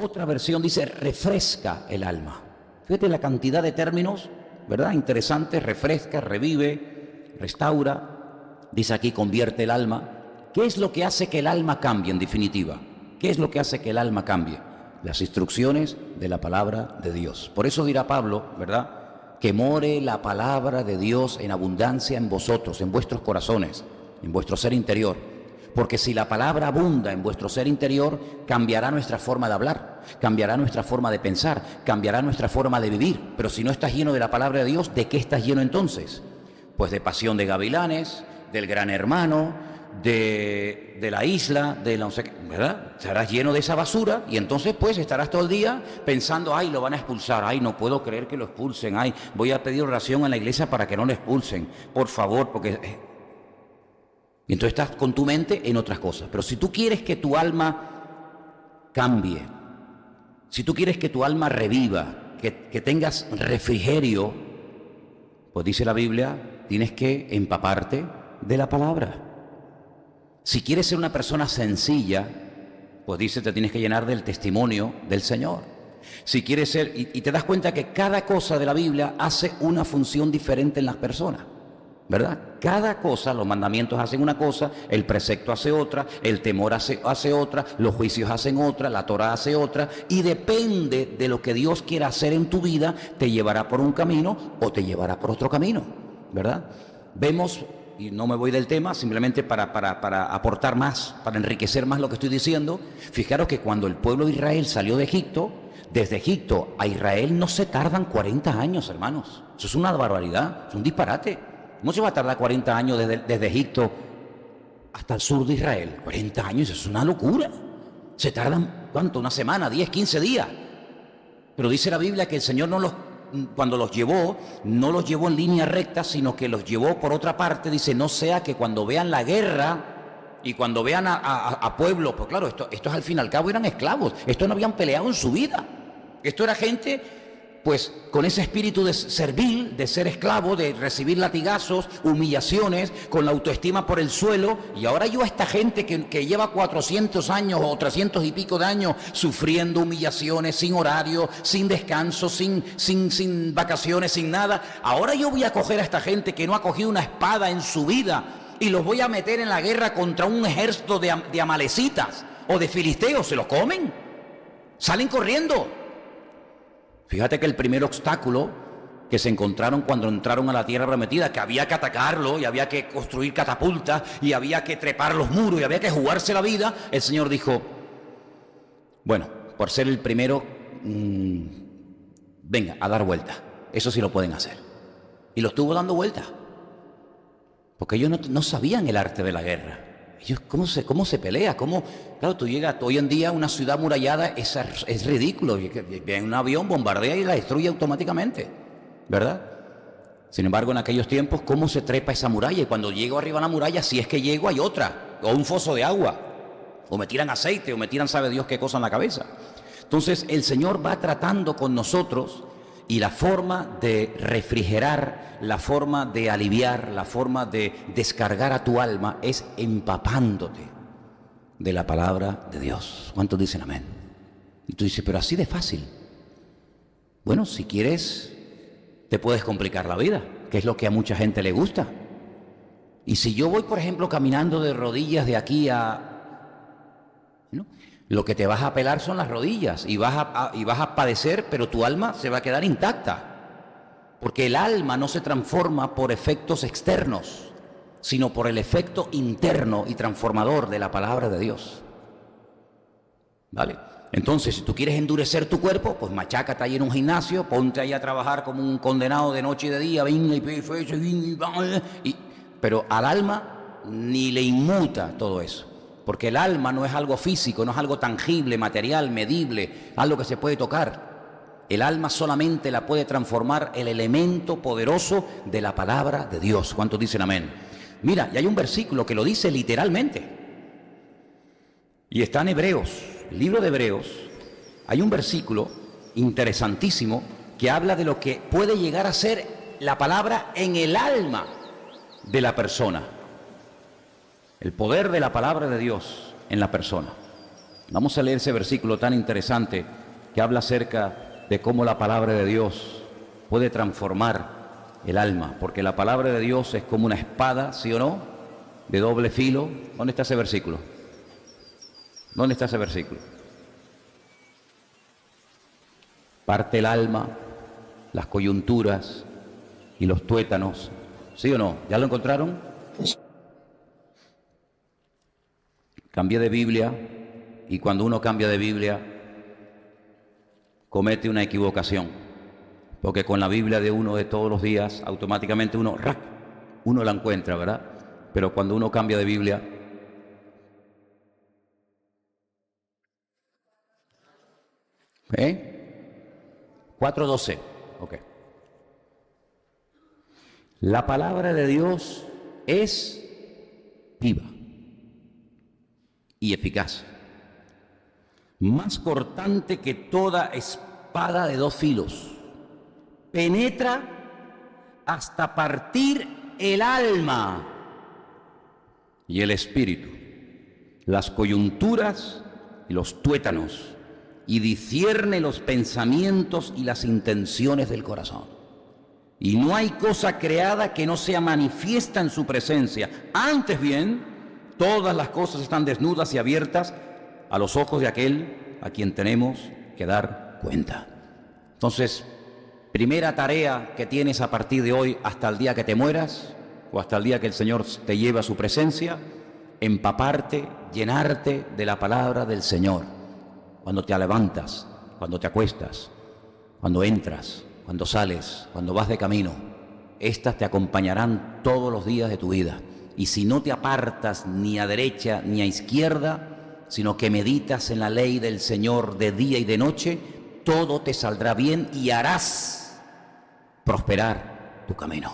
Otra versión dice refresca el alma. Fíjate la cantidad de términos, ¿verdad? Interesante, refresca, revive, restaura. Dice aquí convierte el alma. ¿Qué es lo que hace que el alma cambie en definitiva? ¿Qué es lo que hace que el alma cambie? Las instrucciones de la palabra de Dios. Por eso dirá Pablo, ¿verdad? Que more la palabra de Dios en abundancia en vosotros, en vuestros corazones, en vuestro ser interior. Porque si la palabra abunda en vuestro ser interior, cambiará nuestra forma de hablar, cambiará nuestra forma de pensar, cambiará nuestra forma de vivir. Pero si no estás lleno de la palabra de Dios, ¿de qué estás lleno entonces? Pues de pasión de gavilanes, del gran hermano, de la isla, de la no sé qué, ¿verdad? Estarás lleno de esa basura y entonces pues estarás todo el día pensando, ay, lo van a expulsar, ay, no puedo creer que lo expulsen, ay, voy a pedir oración en la iglesia para que no lo expulsen, por favor, porque... Y entonces estás con tu mente en otras cosas. Pero si tú quieres que tu alma cambie, si tú quieres que tu alma reviva, que tengas refrigerio, pues dice la Biblia, tienes que empaparte de la palabra. Si quieres ser una persona sencilla, pues dice, te tienes que llenar del testimonio del Señor. Si quieres ser, y te das cuenta que cada cosa de la Biblia hace una función diferente en las personas. ¿Verdad? Cada cosa, los mandamientos hacen una cosa, el precepto hace otra, el temor hace otra, los juicios hacen otra, la Torah hace otra, y depende de lo que Dios quiera hacer en tu vida, te llevará por un camino o te llevará por otro camino, ¿verdad? Vemos, y no me voy del tema, simplemente para aportar más, para enriquecer más lo que estoy diciendo, fijaros que cuando el pueblo de Israel salió de Egipto, desde Egipto a Israel no se tardan 40 años, hermanos. Eso es una barbaridad, es un disparate. ¿Cómo se va a tardar 40 años desde Egipto hasta el sur de Israel? 40 años, eso es una locura. Se tardan, ¿cuánto? Una semana, 10, 15 días. Pero dice la Biblia que el Señor cuando los llevó, no los llevó en línea recta, sino que los llevó por otra parte. Dice, no sea que cuando vean la guerra y cuando vean a pueblos, pues claro, estos al fin y al cabo eran esclavos. Estos no habían peleado en su vida. Esto era gente... pues con ese espíritu de servil, de ser esclavo, de recibir latigazos, humillaciones, con la autoestima por el suelo, y ahora yo a esta gente que lleva 400 años o 300 y pico de años sufriendo humillaciones, sin horario, sin descanso, sin vacaciones, sin nada, ahora yo voy a coger a esta gente que no ha cogido una espada en su vida y los voy a meter en la guerra contra un ejército de amalecitas o de filisteos, ¿se los comen? Salen corriendo. Fíjate que el primer obstáculo que se encontraron cuando entraron a la tierra prometida, que había que atacarlo y había que construir catapultas y había que trepar los muros y había que jugarse la vida, el Señor dijo, bueno, por ser el primero, venga, a dar vuelta. Eso sí lo pueden hacer. Y lo estuvo dando vuelta. Porque ellos no sabían el arte de la guerra. Ellos, ¿cómo se pelea? Claro, tú llegas hoy en día a una ciudad murallada, es ridículo. Viene un avión, bombardea y la destruye automáticamente, ¿verdad? Sin embargo, en aquellos tiempos, ¿cómo se trepa esa muralla? Y cuando llego arriba a la muralla, si es que llego, hay otra, o un foso de agua, o me tiran aceite, o me tiran sabe Dios qué cosa en la cabeza. Entonces, el Señor va tratando con nosotros Y la forma de refrigerar, la forma de aliviar, la forma de descargar a tu alma es empapándote de la palabra de Dios. ¿Cuántos dicen amén? Y tú dices, pero así de fácil. Bueno, si quieres, te puedes complicar la vida, que es lo que a mucha gente le gusta. Y si yo voy, por ejemplo, caminando de rodillas de aquí ¿no? Lo que te vas a pelar son las rodillas y vas a padecer, pero tu alma se va a quedar intacta. Porque el alma no se transforma por efectos externos, sino por el efecto interno y transformador de la palabra de Dios. ¿Vale? Entonces, si tú quieres endurecer tu cuerpo, pues machácate ahí en un gimnasio, ponte ahí a trabajar como un condenado de noche y de día, pero al alma ni le inmuta todo eso. Porque el alma no es algo físico, no es algo tangible, material, medible, algo que se puede tocar. El alma solamente la puede transformar el elemento poderoso de la palabra de Dios. ¿Cuántos dicen amén? Mira, y hay un versículo que lo dice literalmente. Y está en Hebreos, el libro de Hebreos. Hay un versículo interesantísimo que habla de lo que puede llegar a ser la palabra en el alma de la persona. El poder de la palabra de Dios en la persona. Vamos a leer ese versículo tan interesante que habla acerca de cómo la palabra de Dios puede transformar el alma, porque la palabra de Dios es como una espada, ¿sí o no?, de doble filo. ¿Dónde está ese versículo? ¿Dónde está ese versículo? Parte el alma, las coyunturas y los tuétanos, ¿sí o no? ¿Ya lo encontraron? Cambié de Biblia, y cuando uno cambia de Biblia comete una equivocación, porque con la Biblia de uno de todos los días automáticamente uno la encuentra, ¿verdad? Pero cuando uno cambia de Biblia, ¿eh? 4:12, ok. La palabra de Dios es viva y eficaz, más cortante que toda espada de 2 filos, penetra hasta partir el alma y el espíritu, las coyunturas y los tuétanos, y discierne los pensamientos y las intenciones del corazón. Y no hay cosa creada que no sea manifiesta en su presencia. Antes bien, todas las cosas están desnudas y abiertas a los ojos de aquel a quien tenemos que dar cuenta. Entonces, primera tarea que tienes a partir de hoy hasta el día que te mueras, o hasta el día que el Señor te lleve a su presencia, empaparte, llenarte de la palabra del Señor. Cuando te levantas, cuando te acuestas, cuando entras, cuando sales, cuando vas de camino, estas te acompañarán todos los días de tu vida. Y si no te apartas ni a derecha ni a izquierda, sino que meditas en la ley del Señor de día y de noche, todo te saldrá bien y harás prosperar tu camino.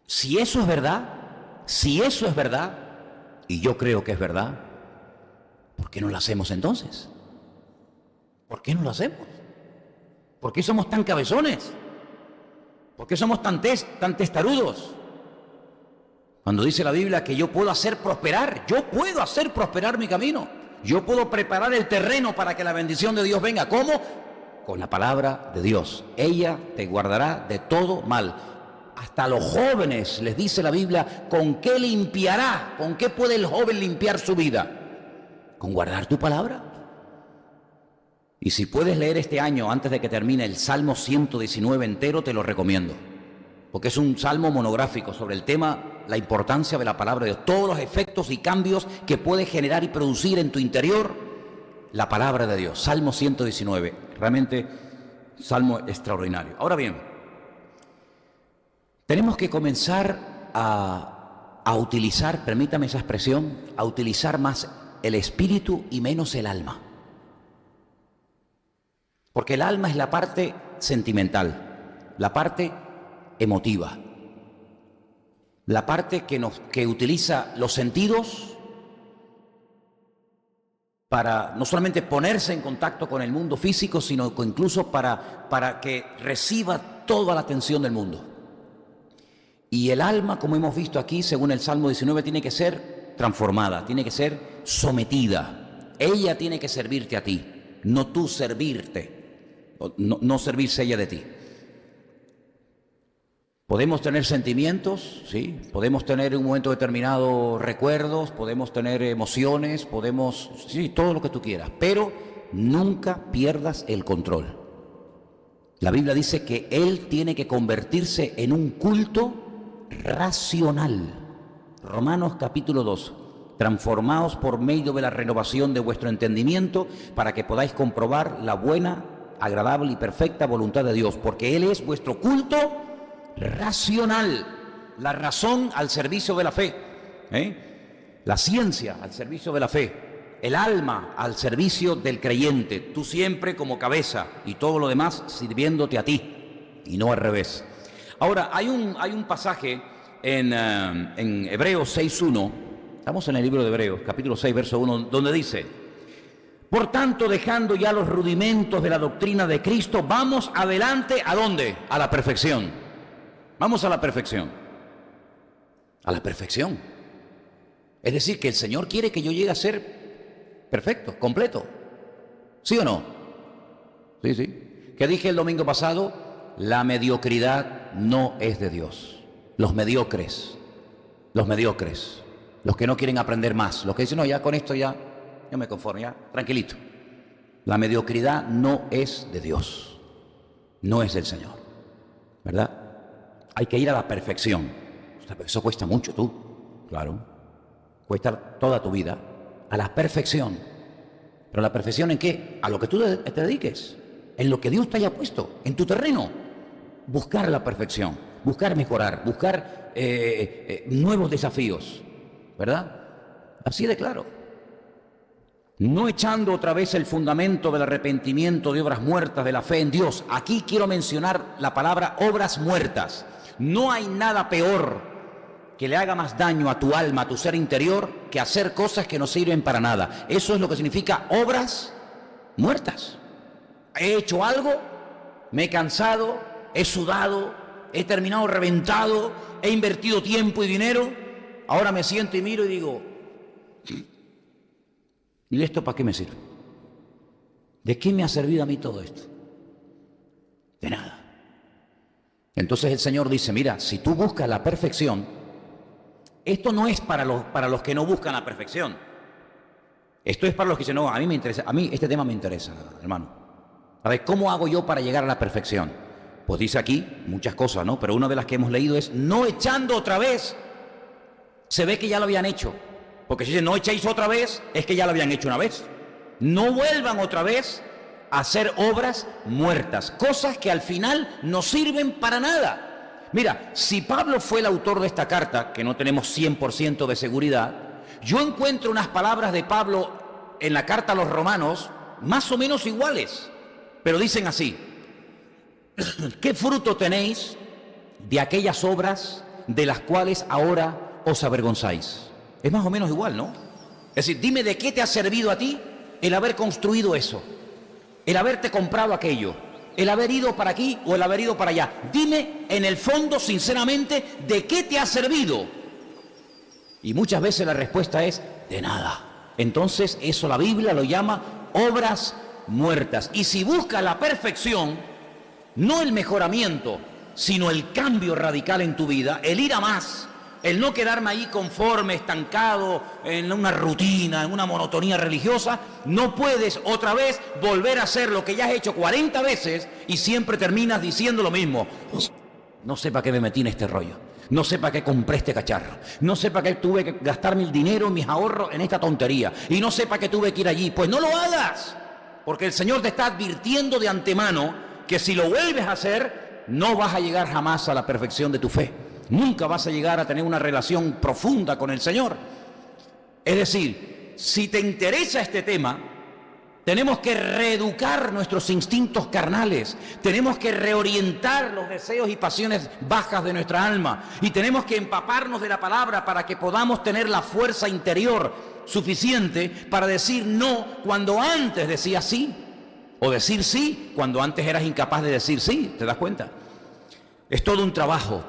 Si eso es verdad, y yo creo que es verdad, ¿por qué no lo hacemos entonces? ¿Por qué no lo hacemos? ¿Por qué somos tan cabezones? ¿Por qué somos tan testarudos? Cuando dice la Biblia que yo puedo hacer prosperar mi camino. Yo puedo preparar el terreno para que la bendición de Dios venga. ¿Cómo? Con la palabra de Dios. Ella te guardará de todo mal. Hasta a los jóvenes les dice la Biblia, ¿con qué limpiará? ¿Con qué puede el joven limpiar su vida? Con guardar tu palabra. Y si puedes leer este año, antes de que termine, el Salmo 119 entero, te lo recomiendo. Porque es un salmo monográfico sobre el tema, la importancia de la palabra de Dios. Todos los efectos y cambios que puede generar y producir en tu interior la palabra de Dios. Salmo 119, realmente salmo extraordinario. Ahora bien, tenemos que comenzar a utilizar, permítame esa expresión, a utilizar más el espíritu y menos el alma. Porque el alma es la parte sentimental, la parte emotiva, la parte que utiliza los sentidos para no solamente ponerse en contacto con el mundo físico, sino incluso para que reciba toda la atención del mundo. Y el alma, como hemos visto aquí, según el Salmo 19, tiene que ser transformada, tiene que ser sometida. Ella tiene que servirte a ti, no tú servirte, no servirse ella de ti. Podemos tener sentimientos, sí, podemos tener en un momento determinado recuerdos, podemos tener emociones, sí, todo lo que tú quieras, pero nunca pierdas el control. La Biblia dice que Él tiene que convertirse en un culto racional. Romanos capítulo 2. Transformaos por medio de la renovación de vuestro entendimiento para que podáis comprobar la buena, agradable y perfecta voluntad de Dios, porque Él es vuestro culto racional, la razón al servicio de la fe, la ciencia al servicio de la fe, el alma al servicio del creyente, tú siempre como cabeza y todo lo demás sirviéndote a ti y no al revés. Ahora, hay un pasaje en Hebreos 6.1, estamos en el libro de Hebreos, capítulo 6, verso 1, donde dice: por tanto, dejando ya los rudimentos de la doctrina de Cristo, vamos adelante, ¿a dónde? A la perfección. Vamos a la perfección. A la perfección. Es decir, que el Señor quiere que yo llegue a ser perfecto, completo. ¿Sí o no? Sí, sí. ¿Qué dije el domingo pasado? La mediocridad no es de Dios. Los mediocres, los que no quieren aprender más, los que dicen, no, ya con esto ya me conformo, ya, tranquilito. La mediocridad no es de Dios, no es del Señor, ¿verdad? Hay que ir a la perfección. Eso cuesta mucho, tú, claro. Cuesta toda tu vida. A la perfección. ¿Pero la perfección en qué? A lo que tú te dediques. En lo que Dios te haya puesto, en tu terreno. Buscar la perfección, buscar mejorar, buscar nuevos desafíos, ¿verdad? Así de claro. No echando otra vez el fundamento del arrepentimiento de obras muertas, de la fe en Dios. Aquí quiero mencionar la palabra obras muertas. No hay nada peor que le haga más daño a tu alma, a tu ser interior, que hacer cosas que no sirven para nada. Eso es lo que significa obras muertas. He hecho algo, me he cansado, he sudado, he terminado reventado, he invertido tiempo y dinero, ahora me siento y miro y digo, ¿y esto para qué me sirve? ¿De qué me ha servido a mí todo esto? De nada. Entonces el Señor dice, mira, si tú buscas la perfección, esto no es para los que no buscan la perfección. Esto es para los que dicen, no, a mí me interesa, a mí este tema me interesa, hermano. A ver, ¿cómo hago yo para llegar a la perfección? Pues dice aquí muchas cosas, ¿no? Pero una de las que hemos leído es, no echando otra vez. Se ve que ya lo habían hecho. Porque si dicen, no echéis otra vez, es que ya lo habían hecho una vez. No vuelvan otra vez a hacer obras muertas, cosas que al final no sirven para nada. Mira, si Pablo fue el autor de esta carta, que no tenemos 100% de seguridad, yo encuentro unas palabras de Pablo en la carta a los romanos más o menos iguales, pero dicen así: ¿qué fruto tenéis de aquellas obras de las cuales ahora os avergonzáis? Es más o menos igual, ¿no? Es decir, dime de qué te ha servido a ti el haber construido eso, el haberte comprado aquello, el haber ido para aquí o el haber ido para allá. Dime en el fondo, sinceramente, de qué te ha servido. Y muchas veces la respuesta es de nada. Entonces eso la Biblia lo llama obras muertas. Y si buscas la perfección, no el mejoramiento, sino el cambio radical en tu vida, el ir a más, el no quedarme ahí conforme, estancado, en una rutina, en una monotonía religiosa, no puedes otra vez volver a hacer lo que ya has hecho 40 veces y siempre terminas diciendo lo mismo. No sé para qué me metí en este rollo, no sé para qué compré este cacharro, no sé para qué tuve que gastar mi dinero, mis ahorros en esta tontería, y no sé para qué tuve que ir allí. Pues no lo hagas, porque el Señor te está advirtiendo de antemano que si lo vuelves a hacer, no vas a llegar jamás a la perfección de tu fe. Nunca vas a llegar a tener una relación profunda con el Señor. Es decir, si te interesa este tema, Tenemos que reeducar nuestros instintos carnales, tenemos que reorientar los deseos y pasiones bajas de nuestra alma y tenemos que empaparnos de la palabra para que podamos tener la fuerza interior suficiente para decir no cuando antes decías sí, o decir sí cuando antes eras incapaz de decir sí. ¿Te das cuenta? Es todo un trabajo.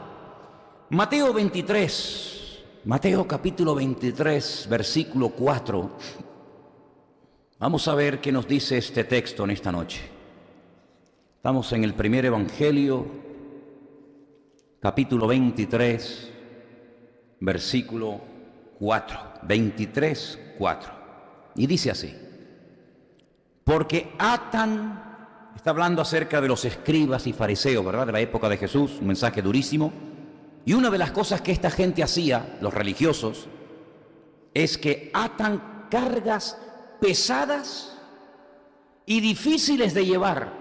Mateo 23, Mateo capítulo 23, versículo 4. Vamos a ver qué nos dice este texto en esta noche. Estamos en el primer Evangelio, capítulo 23, versículo 4. 23, 4. Y dice así: porque atan, está hablando acerca de los escribas y fariseos, ¿verdad?, de la época de Jesús, un mensaje durísimo. Y una de las cosas que esta gente hacía, los religiosos, es que atan cargas pesadas y difíciles de llevar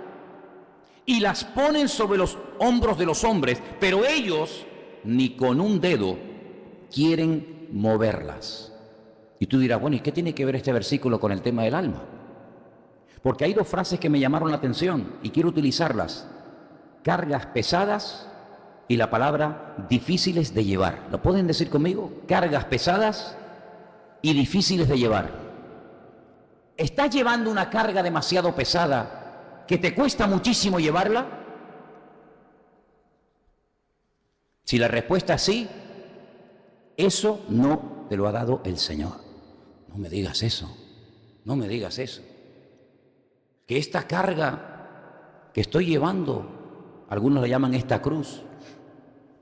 y las ponen sobre los hombros de los hombres, pero ellos ni con un dedo quieren moverlas. Y tú dirás, bueno, ¿y qué tiene que ver este versículo con el tema del alma? Porque hay dos frases que me llamaron la atención y quiero utilizarlas: cargas pesadas y la palabra difíciles de llevar. ¿Lo pueden decir conmigo? Cargas pesadas y difíciles de llevar. ¿Estás llevando una carga demasiado pesada que te cuesta muchísimo llevarla? Si la respuesta es sí, eso no te lo ha dado el Señor. No me digas eso, no me digas eso. Que esta carga que estoy llevando, algunos le llaman esta cruz,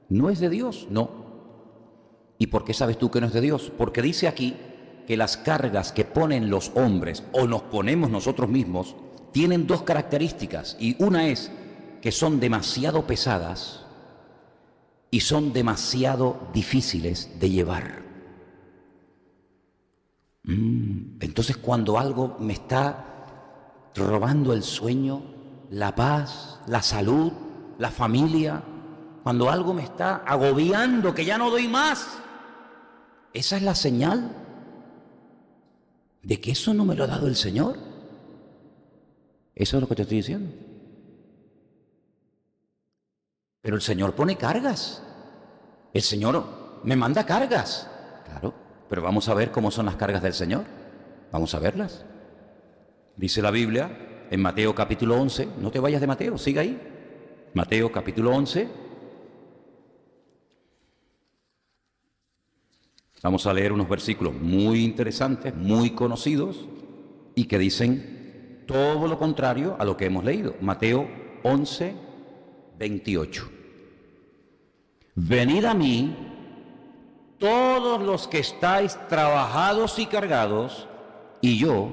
¿no es de Dios? No. ¿Y por qué sabes tú que no es de Dios? Porque dice aquí que las cargas que ponen los hombres o nos ponemos nosotros mismos tienen dos características, y una es que son demasiado pesadas y son demasiado difíciles de llevar. Entonces, cuando algo me está robando el sueño, la paz, la salud, la familia, cuando algo me está agobiando que ya no doy más, esa es la señal de que eso no me lo ha dado el Señor. Eso es lo que te estoy diciendo. Pero el Señor pone cargas. El Señor me manda cargas. Claro, pero vamos a ver cómo son las cargas del Señor. Vamos a verlas. Dice la Biblia en Mateo capítulo 11. No te vayas de Mateo, sigue ahí. Mateo capítulo 11. Vamos a leer unos versículos muy interesantes, muy conocidos, y que dicen todo lo contrario a lo que hemos leído. Mateo 11, 28. Venid a mí, todos los que estáis trabajados y cargados, y yo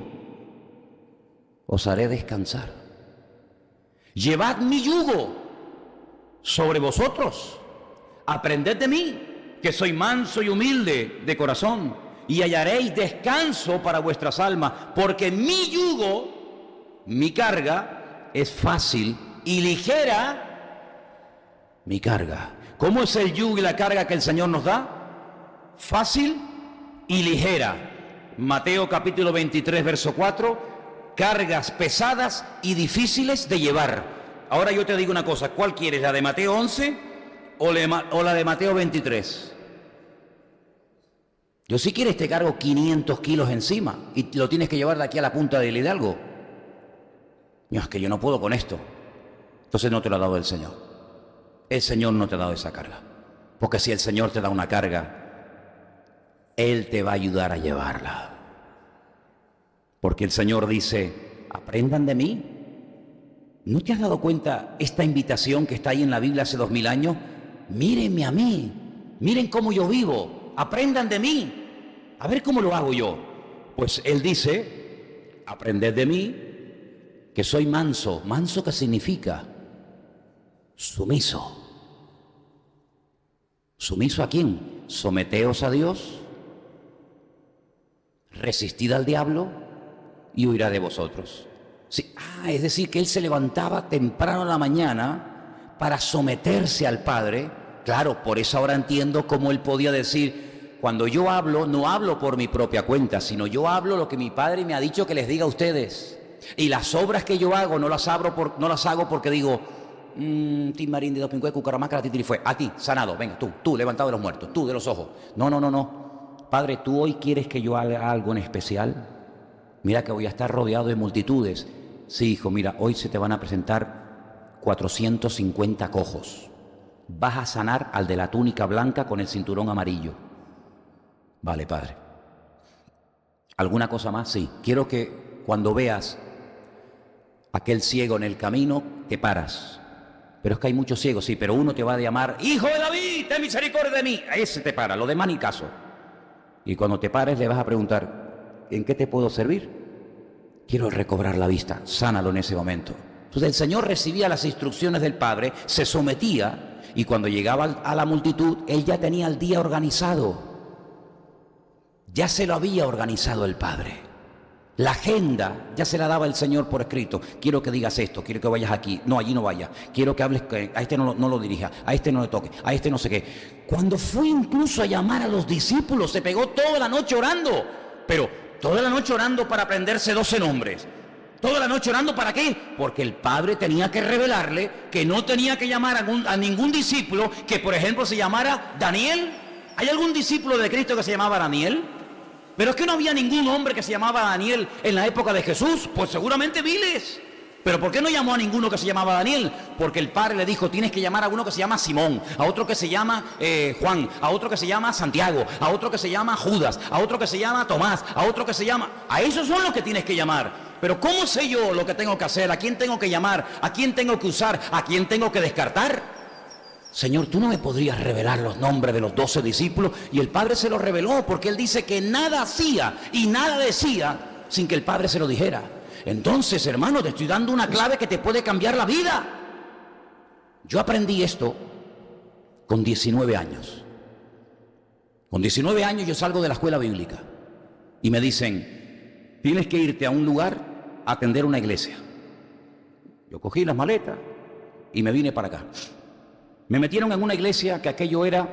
os haré descansar. Llevad mi yugo sobre vosotros, aprended de mí, que soy manso y humilde de corazón, y hallaréis descanso para vuestras almas, porque mi yugo, mi carga, es fácil y ligera mi carga. ¿Cómo es el yugo y la carga que el Señor nos da? Fácil y ligera. Mateo capítulo 23, verso 4, cargas pesadas y difíciles de llevar. Ahora yo te digo una cosa, ¿cuál quieres? ¿La de Mateo 11 o la de Mateo 23? Yo, si quieres, te cargo 500 kilos encima y lo tienes que llevar de aquí a la punta del Hidalgo. No, es que yo no puedo con esto. Entonces no te lo ha dado el Señor. El Señor no te ha dado esa carga. Porque si el Señor te da una carga, Él te va a ayudar a llevarla. Porque el Señor dice, aprendan de mí. ¿No te has dado cuenta esta invitación que está ahí en la Biblia hace 2000 años? Mírenme a mí, miren cómo yo vivo, aprendan de mí, a ver cómo lo hago yo. Pues Él dice, aprended de mí, que soy manso. ¿Manso qué significa? Sumiso. ¿Sumiso a quién? Someteos a Dios, resistid al diablo y huirá de vosotros. Sí. Es decir, que Él se levantaba temprano en la mañana para someterse al Padre. Claro, por eso ahora entiendo cómo Él podía decir, cuando yo hablo, no hablo por mi propia cuenta, sino yo hablo lo que mi Padre me ha dicho que les diga a ustedes. Y las obras que yo hago no las hago porque digo, Tim Marín de Dopingüe, Cucaramaca, Titiri fue. A ti, sanado, venga, tú, levantado de los muertos, tú de los ojos. No. Padre, ¿tú hoy quieres que yo haga algo en especial? Mira que voy a estar rodeado de multitudes. Sí, hijo, mira, hoy se te van a presentar 450 cojos. Vas a sanar al de la túnica blanca con el cinturón amarillo. Vale, Padre. ¿Alguna cosa más? Sí. Quiero que cuando veas aquel ciego en el camino, te paras. Pero es que hay muchos ciegos, sí, pero uno te va a llamar, ¡Hijo de David, ten misericordia de mí! A ese te para, lo demás ni caso. Y cuando te pares le vas a preguntar, ¿en qué te puedo servir? Quiero recobrar la vista, sánalo en ese momento. Entonces el Señor recibía las instrucciones del Padre, se sometía, y cuando llegaba a la multitud, Él ya tenía el día organizado. Ya se lo había organizado el Padre. La agenda ya se la daba el Señor por escrito. Quiero que digas esto, quiero que vayas aquí. No, allí no vayas. Quiero que hables, a este no lo dirijas, a este no le toque, a este no sé qué. Cuando fue incluso a llamar a los discípulos, se pegó toda la noche orando. Pero toda la noche orando para aprenderse 12 nombres. Toda la noche orando, ¿para qué? Porque el Padre tenía que revelarle que no tenía que llamar a ningún discípulo que, por ejemplo, se llamara Daniel. ¿Hay algún discípulo de Cristo que se llamaba Daniel? Pero es que no había ningún hombre que se llamaba Daniel en la época de Jesús. Pues seguramente miles. Pero ¿por qué no llamó a ninguno que se llamaba Daniel? Porque el Padre le dijo, tienes que llamar a uno que se llama Simón, a otro que se llama Juan, a otro que se llama Santiago, a otro que se llama Judas, a otro que se llama Tomás, a otro que se llama... A esos son los que tienes que llamar. Pero ¿cómo sé yo lo que tengo que hacer? ¿A quién tengo que llamar? ¿A quién tengo que usar? ¿A quién tengo que descartar? Señor, ¿tú no me podrías revelar los nombres de los 12 discípulos? Y el Padre se los reveló porque Él dice que nada hacía y nada decía sin que el Padre se lo dijera. Entonces, hermano, te estoy dando una clave que te puede cambiar la vida. Yo aprendí esto con 19 años. Con 19 años yo salgo de la escuela bíblica y me dicen, tienes que irte a un lugar a atender una iglesia. Yo cogí las maletas y me vine para acá. Me metieron en una iglesia que aquello era...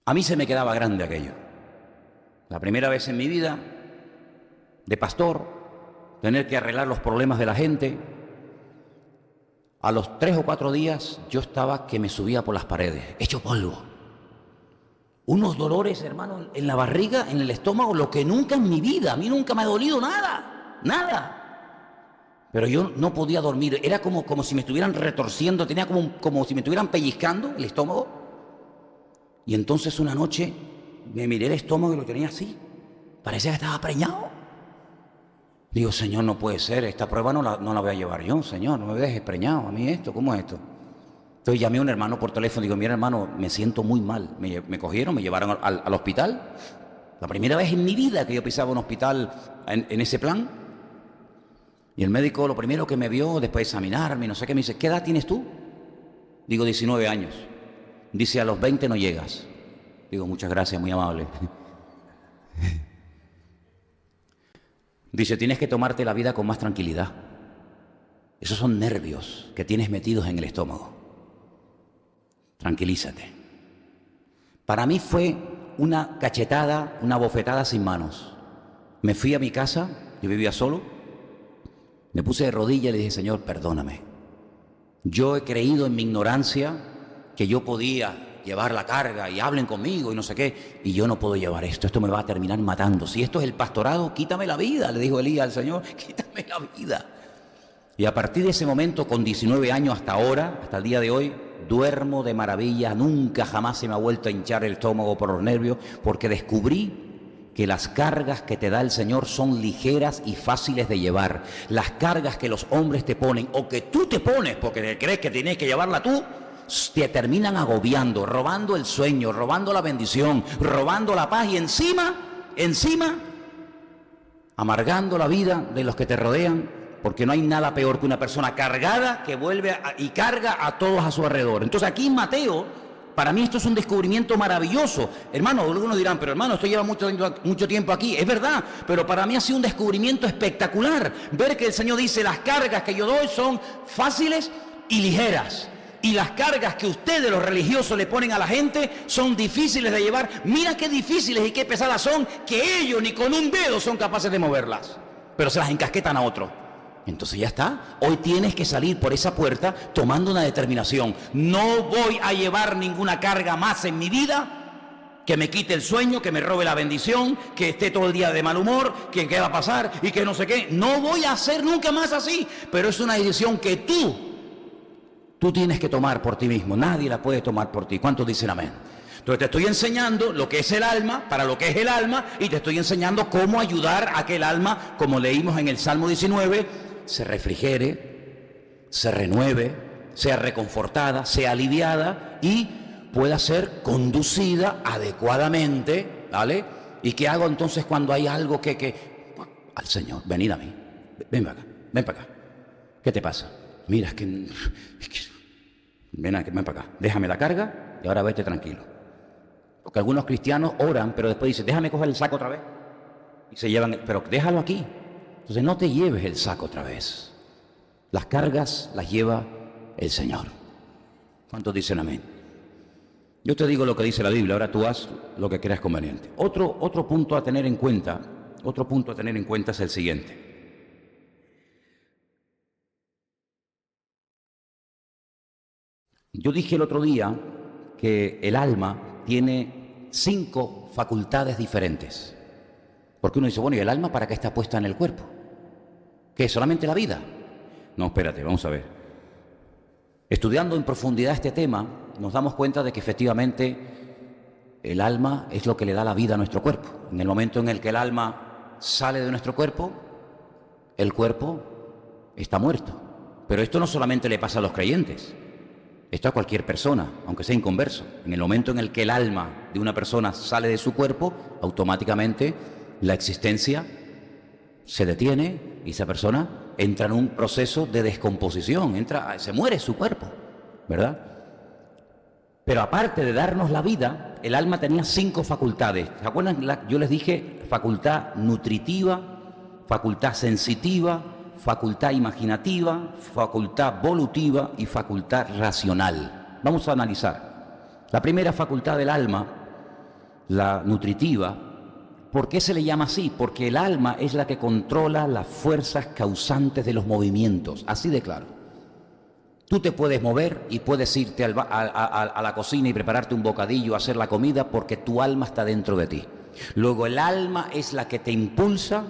A mí se me quedaba grande aquello. La primera vez en mi vida, de pastor, tener que arreglar los problemas de la gente. A los 3 o 4 días yo estaba que me subía por las paredes, hecho polvo. Unos dolores, hermano, en la barriga, en el estómago, lo que nunca en mi vida, a mí nunca me ha dolido nada, nada. Pero yo no podía dormir, era como si me estuvieran retorciendo, tenía como si me estuvieran pellizcando el estómago. Y entonces una noche me miré el estómago y lo tenía así, parecía que estaba preñado. Digo, Señor, no puede ser, esta prueba no la voy a llevar yo, Señor, no me dejes preñado, a mí esto, ¿cómo es esto? Entonces llamé a un hermano por teléfono, digo, mira hermano, me siento muy mal, me cogieron, me llevaron al hospital. La primera vez en mi vida que yo pisaba un hospital en ese plan. Y el médico lo primero que me vio, después de examinarme, no sé qué, me dice, ¿qué edad tienes tú? Digo, 19 años. Dice, a los 20 no llegas. Digo, muchas gracias, muy amable. Dice, tienes que tomarte la vida con más tranquilidad. Esos son nervios que tienes metidos en el estómago. Tranquilízate. Para mí fue una cachetada, una bofetada sin manos. Me fui a mi casa, yo vivía solo. Me puse de rodillas y le dije, Señor, perdóname. Yo he creído en mi ignorancia que yo podía llevar la carga y hablen conmigo y no sé qué, y yo no puedo llevar esto me va a terminar matando. Si esto es el pastorado, quítame la vida, le dijo Elías al Señor, quítame la vida. Y a partir de ese momento, con 19 años hasta ahora, hasta el día de hoy, duermo de maravilla, nunca jamás se me ha vuelto a hinchar el estómago por los nervios, porque descubrí que las cargas que te da el Señor son ligeras y fáciles de llevar. Las cargas que los hombres te ponen o que tú te pones porque crees que tienes que llevarla tú, te terminan agobiando, robando el sueño, robando la bendición, robando la paz y encima, amargando la vida de los que te rodean, porque no hay nada peor que una persona cargada que vuelve y carga a todos a su alrededor. Entonces aquí en Mateo, para mí esto es un descubrimiento maravilloso. Hermano, algunos dirán, pero hermano, esto lleva mucho tiempo aquí. Es verdad, pero para mí ha sido un descubrimiento espectacular. Ver que el Señor dice, las cargas que yo doy son fáciles y ligeras. Y las cargas que ustedes, los religiosos, le ponen a la gente son difíciles de llevar. Mira qué difíciles y qué pesadas son, que ellos ni con un dedo son capaces de moverlas. Pero se las encasquetan a otro. Entonces ya está. Hoy tienes que salir por esa puerta tomando una determinación. No voy a llevar ninguna carga más en mi vida que me quite el sueño, que me robe la bendición, que esté todo el día de mal humor, que qué va a pasar y que no sé qué. No voy a hacer nunca más así. Pero es una decisión que tú tienes que tomar por ti mismo. Nadie la puede tomar por ti. ¿Cuántos dicen amén? Entonces te estoy enseñando lo que es el alma, para lo que es el alma, y te estoy enseñando cómo ayudar a que el alma, como leímos en el Salmo 19, se refrigere, se renueve, sea reconfortada, sea aliviada y pueda ser conducida adecuadamente, ¿vale? ¿Y qué hago entonces cuando hay algo al Señor, venid a mí, ven para acá, ¿qué te pasa? Mira, es que ven para acá, déjame la carga y ahora vete tranquilo. Porque algunos cristianos oran, pero después dicen, déjame coger el saco otra vez. Y se llevan, pero déjalo aquí. Entonces no te lleves el saco otra vez. Las cargas las lleva el Señor. ¿Cuántos dicen amén? Yo te digo lo que dice la Biblia, ahora tú haz lo que creas conveniente. Otro punto a tener en cuenta, es el siguiente. Yo dije el otro día que el alma tiene 5 facultades diferentes. Porque uno dice, bueno, ¿y el alma para qué está puesta en el cuerpo? ¿Qué es solamente la vida? No, espérate, vamos a ver. Estudiando en profundidad este tema, nos damos cuenta de que efectivamente el alma es lo que le da la vida a nuestro cuerpo. En el momento en el que el alma sale de nuestro cuerpo, el cuerpo está muerto. Pero esto no solamente le pasa a los creyentes. Esto a cualquier persona, aunque sea inconverso. En el momento en el que el alma de una persona sale de su cuerpo, automáticamente la existencia se detiene y esa persona entra en un proceso de descomposición, se muere su cuerpo, ¿verdad? Pero aparte de darnos la vida, el alma tenía 5 facultades. ¿Se acuerdan? Yo les dije facultad nutritiva, facultad sensitiva, facultad imaginativa, facultad volutiva y facultad racional. Vamos a analizar. La primera facultad del alma, la nutritiva. ¿Por qué se le llama así? Porque el alma es la que controla las fuerzas causantes de los movimientos, así de claro. Tú te puedes mover y puedes irte a la cocina y prepararte un bocadillo, hacer la comida, porque tu alma está dentro de ti. Luego el alma es la que te impulsa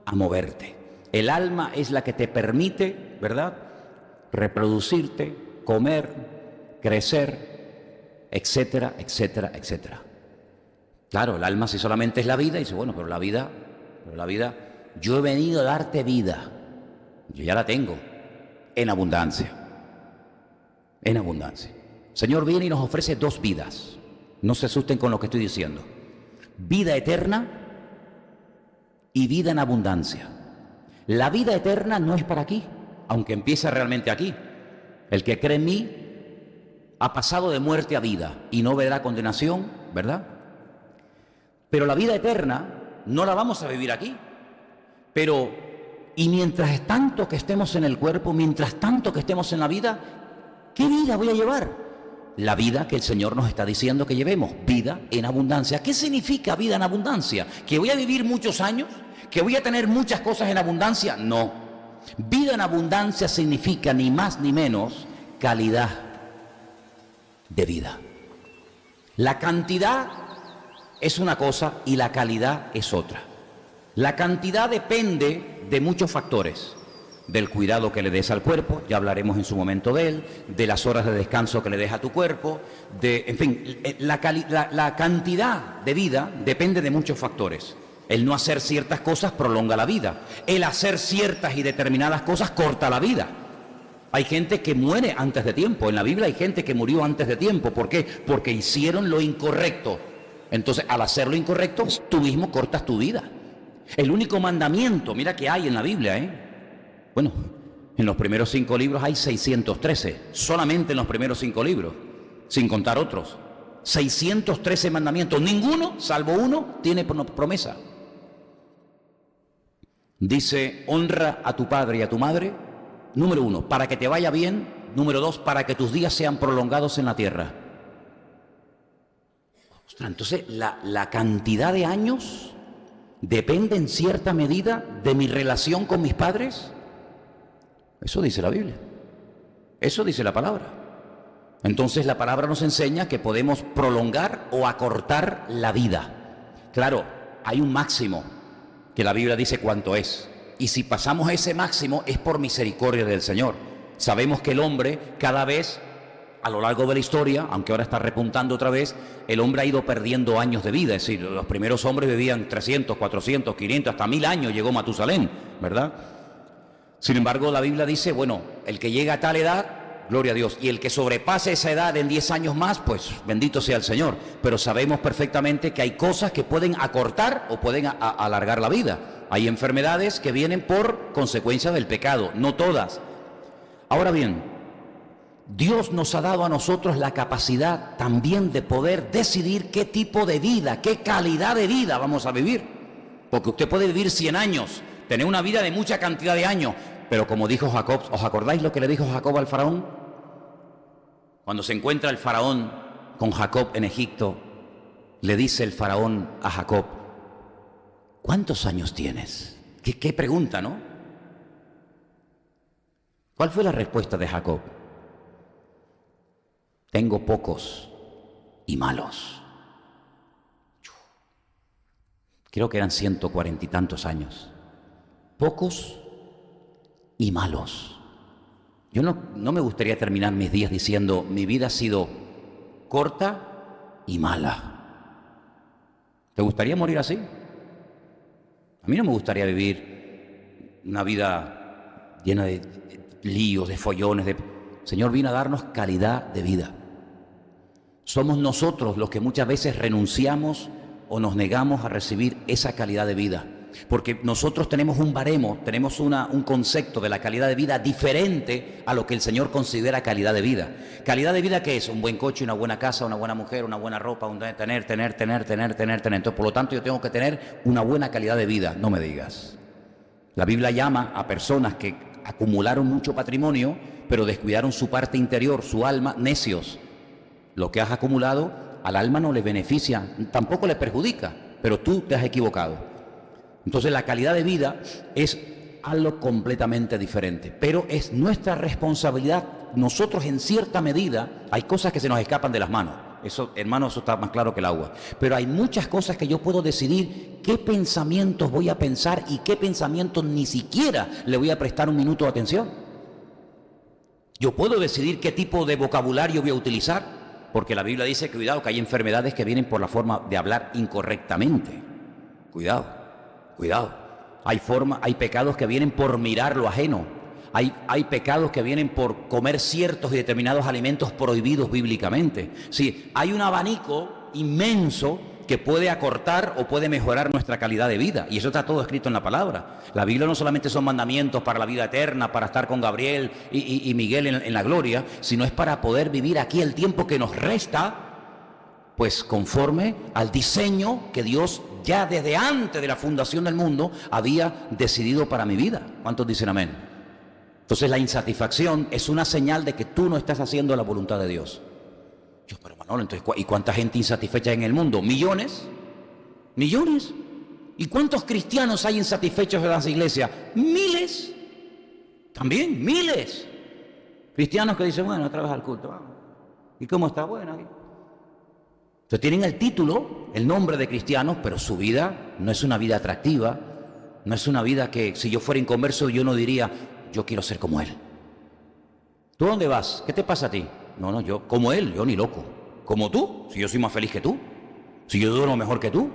a moverte. El alma es la que te permite, ¿verdad?, reproducirte, comer, crecer, etcétera, etcétera, etcétera. Claro, el alma si solamente es la vida, dice, bueno, pero la vida, yo he venido a darte vida. Yo ya la tengo, en abundancia. En abundancia. El Señor viene y nos ofrece 2 vidas. No se asusten con lo que estoy diciendo. Vida eterna y vida en abundancia. La vida eterna no es para aquí, aunque empieza realmente aquí. El que cree en mí ha pasado de muerte a vida y no verá condenación, ¿verdad? Pero la vida eterna no la vamos a vivir aquí. Y mientras tanto que estemos en el cuerpo, mientras tanto que estemos en la vida, ¿qué vida voy a llevar? La vida que el Señor nos está diciendo que llevemos, vida en abundancia. ¿Qué significa vida en abundancia? ¿Que voy a vivir muchos años? ¿Que voy a tener muchas cosas en abundancia? No. Vida en abundancia significa ni más ni menos calidad de vida. La cantidad es una cosa y la calidad es otra. La cantidad depende de muchos factores. Del cuidado que le des al cuerpo, ya hablaremos en su momento de él, de las horas de descanso que le des a tu cuerpo, en fin, la cantidad de vida depende de muchos factores. El no hacer ciertas cosas prolonga la vida. El hacer ciertas y determinadas cosas corta la vida. Hay gente que muere antes de tiempo. En la Biblia hay gente que murió antes de tiempo. ¿Por qué? Porque hicieron lo incorrecto. Entonces, al hacer lo incorrecto, tú mismo cortas tu vida. El único mandamiento, mira que hay en la Biblia, bueno, en los primeros 5 libros hay 613. Solamente en los primeros 5 libros, sin contar otros. 613 mandamientos. Ninguno, salvo uno, tiene promesa. Dice, honra a tu padre y a tu madre. Número 1, para que te vaya bien, Número 2, para que tus días sean prolongados en la tierra. Ostras, entonces la cantidad de años depende en cierta medida de mi relación con mis padres. Eso dice la Biblia. Eso dice la palabra. Entonces la palabra nos enseña que podemos prolongar o acortar la vida. Claro, hay un máximo que la Biblia dice cuánto es. Y si pasamos ese máximo es por misericordia del Señor. Sabemos que el hombre cada vez, a lo largo de la historia, aunque ahora está repuntando otra vez, el hombre ha ido perdiendo años de vida. Es decir, los primeros hombres vivían 300, 400, 500, hasta 1000 años llegó Matusalén, ¿verdad? Sin embargo, la Biblia dice, bueno, el que llega a tal edad, gloria a Dios, y el que sobrepase esa edad en 10 años más, pues bendito sea el Señor. Pero sabemos perfectamente que hay cosas que pueden acortar o pueden alargar la vida. Hay enfermedades que vienen por consecuencia del pecado, no todas. Ahora bien, Dios nos ha dado a nosotros la capacidad también de poder decidir qué tipo de vida, qué calidad de vida vamos a vivir. Porque usted puede vivir 100 años, tener una vida de mucha cantidad de años, pero como dijo Jacob, ¿os acordáis lo que le dijo Jacob al faraón? Cuando se encuentra el faraón con Jacob en Egipto, le dice el faraón a Jacob, ¿cuántos años tienes? ¿Qué pregunta, no? ¿Cuál fue la respuesta de Jacob? Tengo pocos y malos. Creo que eran 140 y tantos años. Pocos y malos. Yo no me gustaría terminar mis días diciendo mi vida ha sido corta y mala. ¿Te gustaría morir así? A mí no me gustaría vivir una vida llena de líos, de follones. El Señor vino a darnos calidad de vida. Somos nosotros los que muchas veces renunciamos o nos negamos a recibir esa calidad de vida. Porque nosotros tenemos un baremo, tenemos un concepto de la calidad de vida diferente a lo que el Señor considera calidad de vida. ¿Calidad de vida qué es? Un buen coche, una buena casa, una buena mujer, una buena ropa, tener. Entonces, por lo tanto, yo tengo que tener una buena calidad de vida. No me digas. La Biblia llama a personas que acumularon mucho patrimonio, pero descuidaron su parte interior, su alma, necios. Lo que has acumulado al alma no le beneficia, tampoco le perjudica, pero tú te has equivocado. Entonces la calidad de vida es algo completamente diferente, pero es nuestra responsabilidad. Nosotros en cierta medida hay cosas que se nos escapan de las manos. Eso, hermano, eso está más claro que el agua. Pero hay muchas cosas que yo puedo decidir qué pensamientos voy a pensar y qué pensamientos ni siquiera le voy a prestar un minuto de atención. Yo puedo decidir qué tipo de vocabulario voy a utilizar, porque la Biblia dice, cuidado, que hay enfermedades que vienen por la forma de hablar incorrectamente. Cuidado. Hay pecados que vienen por mirar lo ajeno. Hay pecados que vienen por comer ciertos y determinados alimentos prohibidos bíblicamente. Sí, hay un abanico inmenso que puede acortar o puede mejorar nuestra calidad de vida. Y eso está todo escrito en la palabra. La Biblia no solamente son mandamientos para la vida eterna, para estar con Gabriel y Miguel en la gloria, sino es para poder vivir aquí el tiempo que nos resta, pues conforme al diseño que Dios ya desde antes de la fundación del mundo había decidido para mi vida. ¿Cuántos dicen amén? Entonces la insatisfacción es una señal de que tú no estás haciendo la voluntad de Dios. Yo, pero Manolo, entonces, ¿y cuánta gente insatisfecha en el mundo? ¿Millones? ¿Millones? ¿Y cuántos cristianos hay insatisfechos en las iglesias? Miles. También, miles. Cristianos que dicen, bueno, otra vez al culto, vamos. ¿Y cómo está? Bueno, aquí. Entonces tienen el título, el nombre de cristianos, pero su vida no es una vida atractiva, no es una vida que si yo fuera inconverso yo no diría, yo quiero ser como él. ¿Tú dónde vas? ¿Qué te pasa a ti? No, yo como él, yo ni loco. ¿Como tú? Si yo soy más feliz que tú, si yo duermo mejor que tú.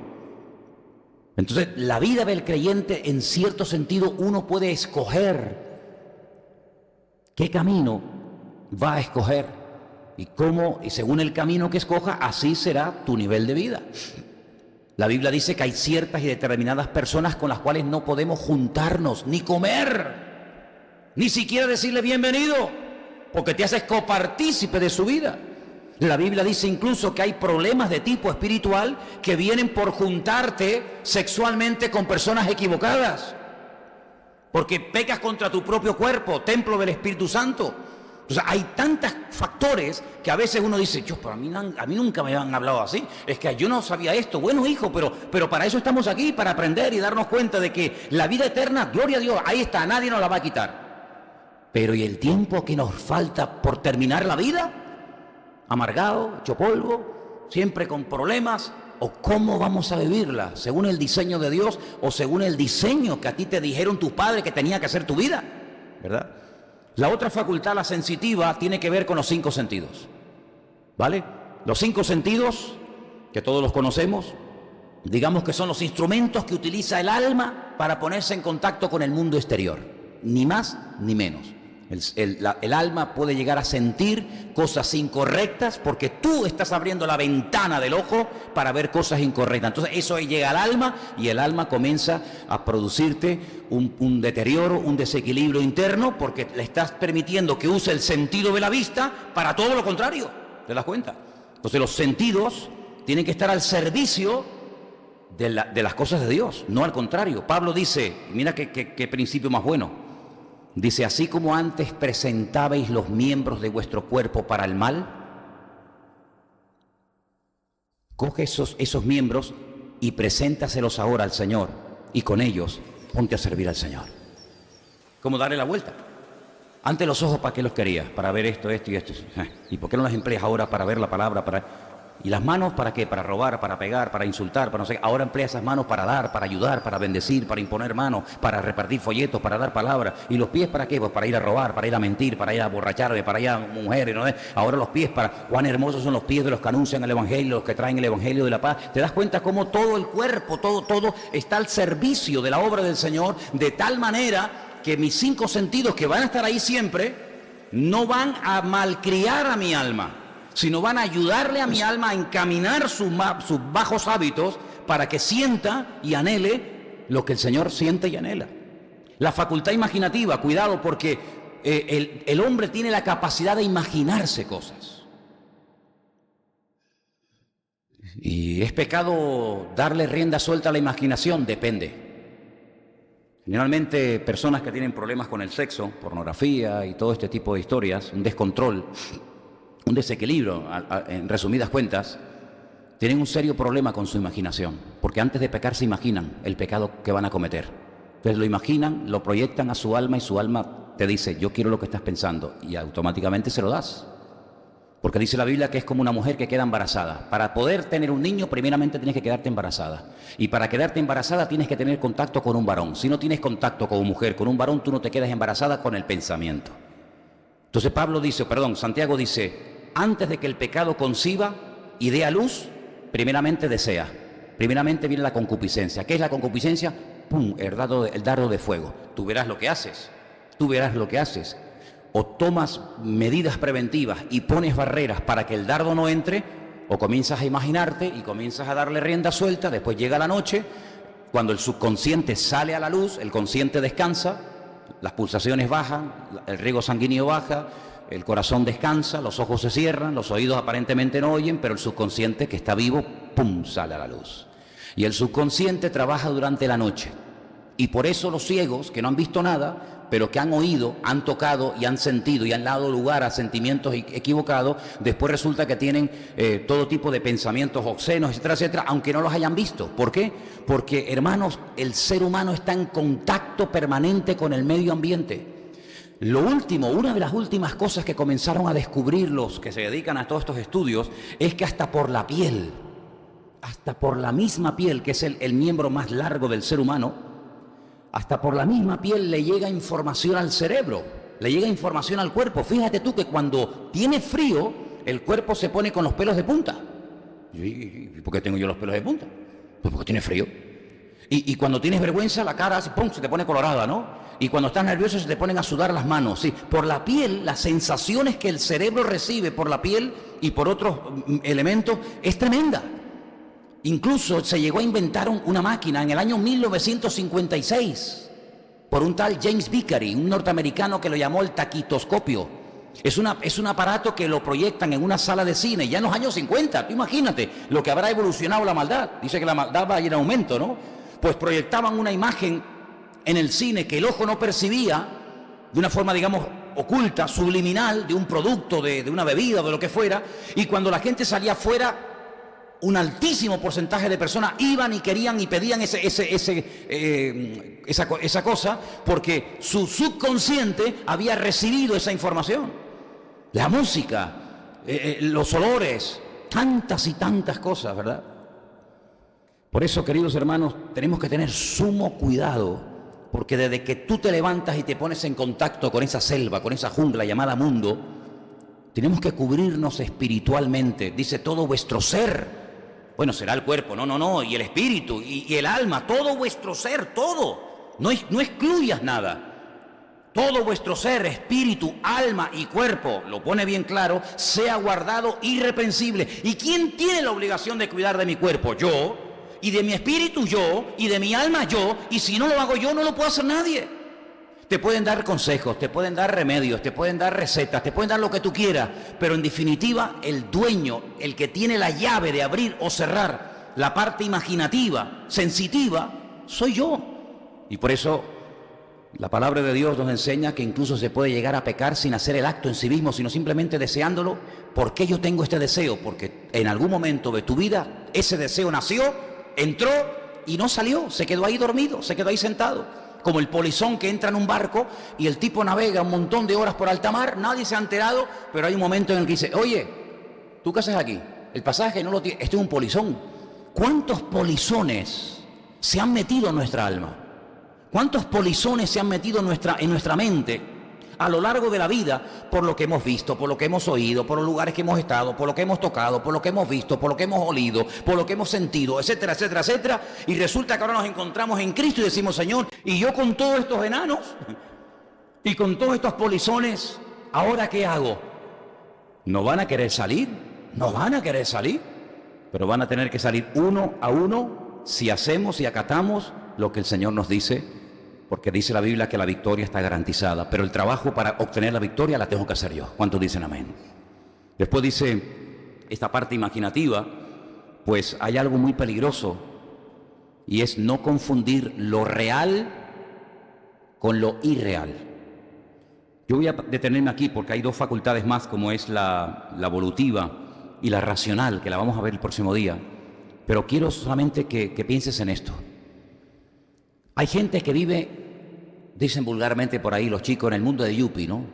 Entonces la vida del creyente, en cierto sentido, uno puede escoger qué camino va a escoger. Y según el camino que escoja, así será tu nivel de vida. La Biblia dice que hay ciertas y determinadas personas con las cuales no podemos juntarnos, ni comer, ni siquiera decirle bienvenido, porque te haces copartícipe de su vida. La Biblia dice incluso que hay problemas de tipo espiritual que vienen por juntarte sexualmente con personas equivocadas, porque pecas contra tu propio cuerpo, templo del Espíritu Santo. O sea, hay tantos factores que a veces uno dice, pero a mí nunca me han hablado así, es que yo no sabía esto. Bueno, hijo, pero para eso estamos aquí, para aprender y darnos cuenta de que la vida eterna, gloria a Dios, ahí está, nadie nos la va a quitar. Pero ¿y el tiempo que nos falta por terminar la vida? Amargado, hecho polvo, siempre con problemas. ¿O cómo vamos a vivirla? ¿Según el diseño de Dios o según el diseño que a ti te dijeron tus padres que tenía que ser tu vida? ¿Verdad? La otra facultad, la sensitiva, tiene que ver con los 5 sentidos. ¿Vale? Los 5 sentidos, que todos los conocemos, digamos que son los instrumentos que utiliza el alma para ponerse en contacto con el mundo exterior. Ni más ni menos. El alma puede llegar a sentir cosas incorrectas porque tú estás abriendo la ventana del ojo para ver cosas incorrectas. Entonces eso llega al alma y el alma comienza a producirte un deterioro, un desequilibrio interno, porque le estás permitiendo que use el sentido de la vista para todo lo contrario. ¿Te das cuenta? Entonces los sentidos tienen que estar al servicio de las cosas de Dios, no al contrario. Pablo dice, mira qué principio más bueno. Dice, así como antes presentabais los miembros de vuestro cuerpo para el mal, coge esos miembros y preséntaselos ahora al Señor, y con ellos ponte a servir al Señor. ¿Cómo darle la vuelta? Antes los ojos, ¿para qué los querías? Para ver esto y esto. ¿Y por qué no las empleas ahora para ver la palabra? ¿Y las manos para qué? Para robar, para pegar, para insultar, para no sé. Ahora emplea esas manos para dar, para ayudar, para bendecir, para imponer manos, para repartir folletos, para dar palabras. ¿Y los pies para qué? Pues para ir a robar, para ir a mentir, para ir a borracharme, para ir a mujeres, ¿no? Ahora los pies para... Cuán hermosos son los pies de los que anuncian el Evangelio, los que traen el Evangelio de la paz. ¿Te das cuenta cómo todo el cuerpo, todo está al servicio de la obra del Señor, de tal manera que mis 5 sentidos, que van a estar ahí siempre, no van a malcriar a mi alma, sino van a ayudarle a mi alma a encaminar sus bajos hábitos para que sienta y anhele lo que el Señor siente y anhela. La facultad imaginativa, cuidado, porque el hombre tiene la capacidad de imaginarse cosas. ¿Y es pecado darle rienda suelta a la imaginación? Depende. Generalmente personas que tienen problemas con el sexo, pornografía y todo este tipo de historias, un descontrol, un desequilibrio, en resumidas cuentas, tienen un serio problema con su imaginación, porque antes de pecar se imaginan el pecado que van a cometer. Entonces lo imaginan, lo proyectan a su alma y su alma te dice, yo quiero lo que estás pensando, y automáticamente se lo das. Porque dice la Biblia que es como una mujer que queda embarazada. Para poder tener un niño, primeramente tienes que quedarte embarazada. Y para quedarte embarazada tienes que tener contacto con un varón. Si no tienes contacto con una mujer, con un varón, tú no te quedas embarazada con el pensamiento. Entonces Santiago dice, antes de que el pecado conciba y dé a luz, primeramente desea. Primeramente viene la concupiscencia. ¿Qué es la concupiscencia? ¡Pum! El dardo de fuego. Tú verás lo que haces. O tomas medidas preventivas y pones barreras para que el dardo no entre, o comienzas a imaginarte y comienzas a darle rienda suelta. Después llega la noche, cuando el subconsciente sale a la luz, el consciente descansa, las pulsaciones bajan, el riego sanguíneo baja, el corazón descansa, los ojos se cierran, los oídos aparentemente no oyen, pero el subconsciente, que está vivo, ¡pum!, sale a la luz. Y el subconsciente trabaja durante la noche. Y por eso los ciegos, que no han visto nada, pero que han oído, han tocado y han sentido y han dado lugar a sentimientos equivocados, después resulta que tienen todo tipo de pensamientos obscenos, etcétera, etcétera, aunque no los hayan visto. ¿Por qué? Porque, hermanos, el ser humano está en contacto permanente con el medio ambiente. Lo último, una de las últimas cosas que comenzaron a descubrir los que se dedican a todos estos estudios, es que hasta por la piel, hasta por la misma piel, que es el miembro más largo del ser humano, hasta por la misma piel le llega información al cerebro, le llega información al cuerpo. Fíjate tú que cuando tiene frío, el cuerpo se pone con los pelos de punta. ¿Y por qué tengo yo los pelos de punta? Pues porque tiene frío. Y cuando tienes vergüenza, la cara así, ¡pum!, se te pone colorada, ¿no? Y cuando estás nervioso se te ponen a sudar las manos. Sí, por la piel, las sensaciones que el cerebro recibe por la piel y por otros elementos es tremenda. Incluso se llegó a inventar una máquina en el año 1956 por un tal James Vickery, un norteamericano, que lo llamó el taquitoscopio. Es un aparato que lo proyectan en una sala de cine ya en los años 50. Tú imagínate lo que habrá evolucionado la maldad. Dice que la maldad va a ir en aumento, ¿no? Pues proyectaban una imagen en el cine que el ojo no percibía de una forma, digamos, oculta, subliminal, de un producto, de una bebida, de lo que fuera, y cuando la gente salía afuera, un altísimo porcentaje de personas iban y querían y pedían esa cosa, porque su subconsciente había recibido esa información. La música, los olores, tantas y tantas cosas, ¿verdad? Por eso, queridos hermanos, tenemos que tener sumo cuidado, porque desde que tú te levantas y te pones en contacto con esa selva, con esa jungla llamada mundo, tenemos que cubrirnos espiritualmente. Dice, todo vuestro ser. Bueno, será el cuerpo, no, y el espíritu, y el alma, todo vuestro ser, todo. No excluyas nada. Todo vuestro ser, espíritu, alma y cuerpo, lo pone bien claro, sea guardado irreprensible. ¿Y quién tiene la obligación de cuidar de mi cuerpo? Yo, y de mi espíritu yo, y de mi alma yo, y si no lo hago yo, no lo puede hacer nadie. Te pueden dar consejos, te pueden dar remedios, te pueden dar recetas, te pueden dar lo que tú quieras, pero en definitiva el dueño, el que tiene la llave de abrir o cerrar la parte imaginativa, sensitiva, soy yo. Y por eso la palabra de Dios nos enseña que incluso se puede llegar a pecar sin hacer el acto en sí mismo, sino simplemente deseándolo. ¿Por qué yo tengo este deseo? Porque en algún momento de tu vida ese deseo nació, entró y no salió, se quedó ahí dormido, se quedó ahí sentado. Como el polizón que entra en un barco y el tipo navega un montón de horas por alta mar, nadie se ha enterado, pero hay un momento en el que dice, oye, ¿tú qué haces aquí? El pasaje no lo tiene, este es un polizón. ¿Cuántos polizones se han metido en nuestra alma? ¿Cuántos polizones se han metido en nuestra mente a lo largo de la vida por lo que hemos visto, por lo que hemos oído, por los lugares que hemos estado, por lo que hemos tocado, por lo que hemos visto, por lo que hemos olido, por lo que hemos sentido, etcétera, etcétera, etcétera? Y resulta que ahora nos encontramos en Cristo y decimos, Señor, y yo con todos estos enanos y con todos estos polizones, ¿ahora qué hago? ¿No van a querer salir? ¿No van a querer salir? Pero van a tener que salir uno a uno si hacemos y acatamos lo que el Señor nos dice, porque dice la Biblia que la victoria está garantizada, pero el trabajo para obtener la victoria la tengo que hacer yo. ¿Cuántos dicen amén? Después dice esta parte imaginativa, pues hay algo muy peligroso, y es no confundir lo real con lo irreal. Yo voy a detenerme aquí porque hay dos facultades más, como es la evolutiva y la racional, que la vamos a ver el próximo día, pero quiero solamente que pienses en esto. Hay gente que vive, dicen vulgarmente por ahí los chicos, en el mundo de Yuppie, ¿no?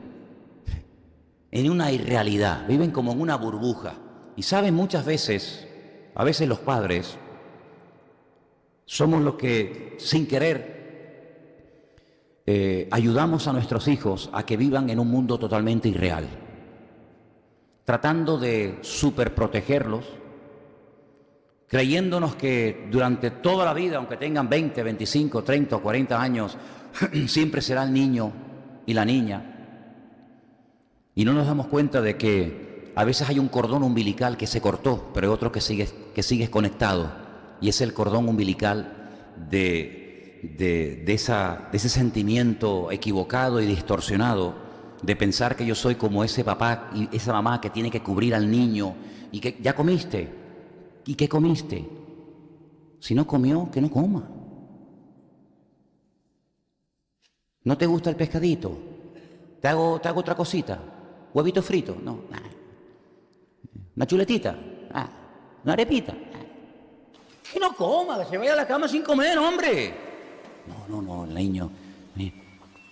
En una irrealidad, viven como en una burbuja. Y saben, muchas veces, a veces los padres, somos los que, sin querer, ayudamos a nuestros hijos a que vivan en un mundo totalmente irreal, tratando de superprotegerlos, creyéndonos que durante toda la vida, aunque tengan 20, 25, 30 o 40 años, siempre será el niño y la niña. Y no nos damos cuenta de que a veces hay un cordón umbilical que se cortó, pero hay otro que sigue conectado. Y es el cordón umbilical de ese sentimiento equivocado y distorsionado de pensar que yo soy como ese papá y esa mamá que tiene que cubrir al niño y que ya comiste. ¿Y qué comiste? Si no comió, que no coma. ¿No te gusta el pescadito? ¿Te hago otra cosita? ¿Huevito frito? No. ¿Una chuletita? ¿Una arepita? Que no coma, que se vaya a la cama sin comer, hombre. No, el niño.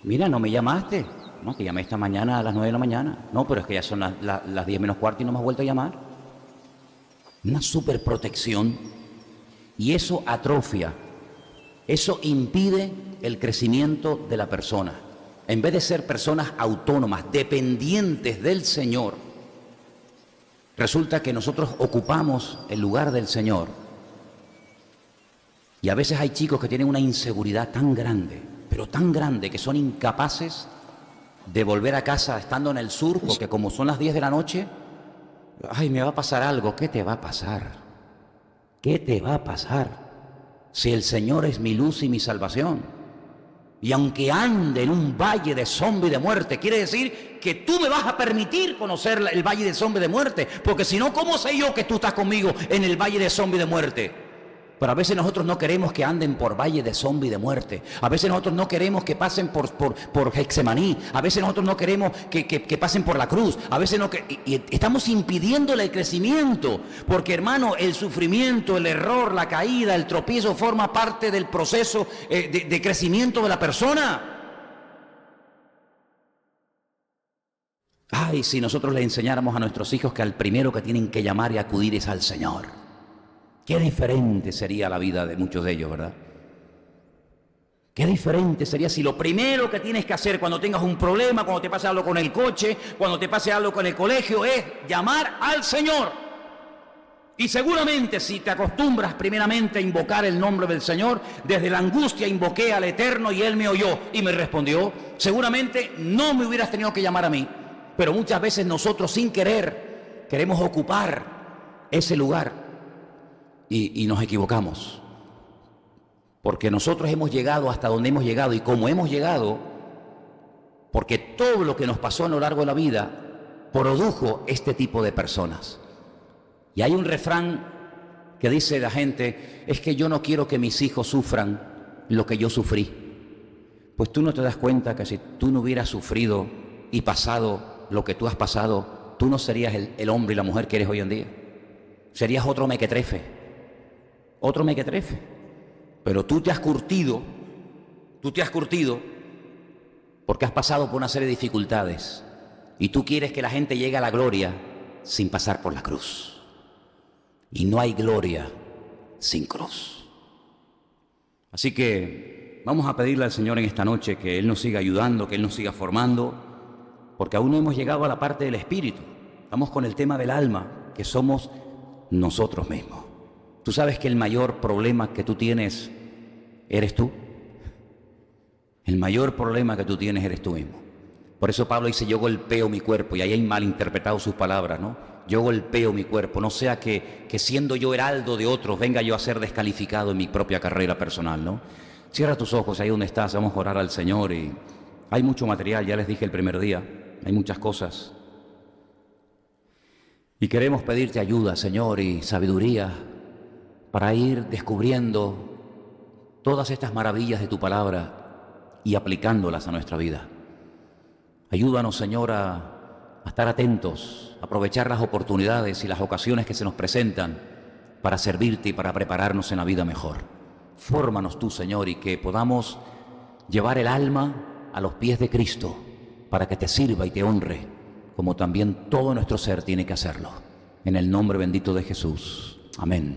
Mira, ¿no me llamaste? No, que llamé esta mañana a las 9 de la mañana. No, pero es que ya son las 10 menos cuarto y no me has vuelto a llamar. Una superprotección, y eso atrofia, eso impide el crecimiento de la persona. En vez de ser personas autónomas, dependientes del Señor, resulta que nosotros ocupamos el lugar del Señor. Y a veces hay chicos que tienen una inseguridad tan grande, pero tan grande, que son incapaces de volver a casa estando en el sur, porque como son las 10 de la noche, ay, me va a pasar algo. ¿Qué te va a pasar? ¿Qué te va a pasar? Si el Señor es mi luz y mi salvación. Y aunque ande en un valle de sombra y de muerte, quiere decir que tú me vas a permitir conocer el valle de sombra y de muerte, porque si no, ¿cómo sé yo que tú estás conmigo en el valle de sombra y de muerte? Pero a veces nosotros no queremos que anden por valle de sombra y de muerte. A veces nosotros no queremos que pasen por Getsemaní. A veces nosotros no queremos que pasen por la cruz. A veces no y estamos impidiéndole el crecimiento. Porque, hermano, el sufrimiento, el error, la caída, el tropiezo forma parte del proceso de crecimiento de la persona. Ay, si nosotros le enseñáramos a nuestros hijos que al primero que tienen que llamar y acudir es al Señor. Qué diferente sería la vida de muchos de ellos, ¿verdad? Qué diferente sería si lo primero que tienes que hacer cuando tengas un problema, cuando te pase algo con el coche, cuando te pase algo con el colegio, es llamar al Señor. Y seguramente si te acostumbras primeramente a invocar el nombre del Señor, desde la angustia invoqué al Eterno y Él me oyó y me respondió, seguramente no me hubieras tenido que llamar a mí. Pero muchas veces nosotros sin querer queremos ocupar ese lugar. Y nos equivocamos, porque nosotros hemos llegado hasta donde hemos llegado, y como hemos llegado, porque todo lo que nos pasó a lo largo de la vida produjo este tipo de personas. Y hay un refrán que dice la gente, es que yo no quiero que mis hijos sufran lo que yo sufrí. Pues tú no te das cuenta que si tú no hubieras sufrido y pasado lo que tú has pasado, tú no serías el hombre y la mujer que eres hoy en día. Serías otro mequetrefe. Otro mequetrefe. Pero tú te has curtido porque has pasado por una serie de dificultades y tú quieres que la gente llegue a la gloria sin pasar por la cruz. Y no hay gloria sin cruz. Así que vamos a pedirle al Señor en esta noche que Él nos siga ayudando, que Él nos siga formando, porque aún no hemos llegado a la parte del espíritu. Estamos con el tema del alma, que somos nosotros mismos. Tú sabes que el mayor problema que tú tienes eres tú. El mayor problema que tú tienes eres tú mismo. Por eso Pablo dice, yo golpeo mi cuerpo, y ahí hay mal interpretado sus palabras, ¿no? Yo golpeo mi cuerpo, no sea que siendo yo heraldo de otros, venga yo a ser descalificado en mi propia carrera personal, ¿no? Cierra tus ojos ahí donde estás, vamos a orar al Señor. Y hay mucho material, ya les dije el primer día, hay muchas cosas. Y queremos pedirte ayuda, Señor, y sabiduría para ir descubriendo todas estas maravillas de tu palabra y aplicándolas a nuestra vida. Ayúdanos, Señor, a estar atentos, a aprovechar las oportunidades y las ocasiones que se nos presentan para servirte y para prepararnos en la vida mejor. Fórmanos tú, Señor, y que podamos llevar el alma a los pies de Cristo para que te sirva y te honre, como también todo nuestro ser tiene que hacerlo. En el nombre bendito de Jesús. Amén.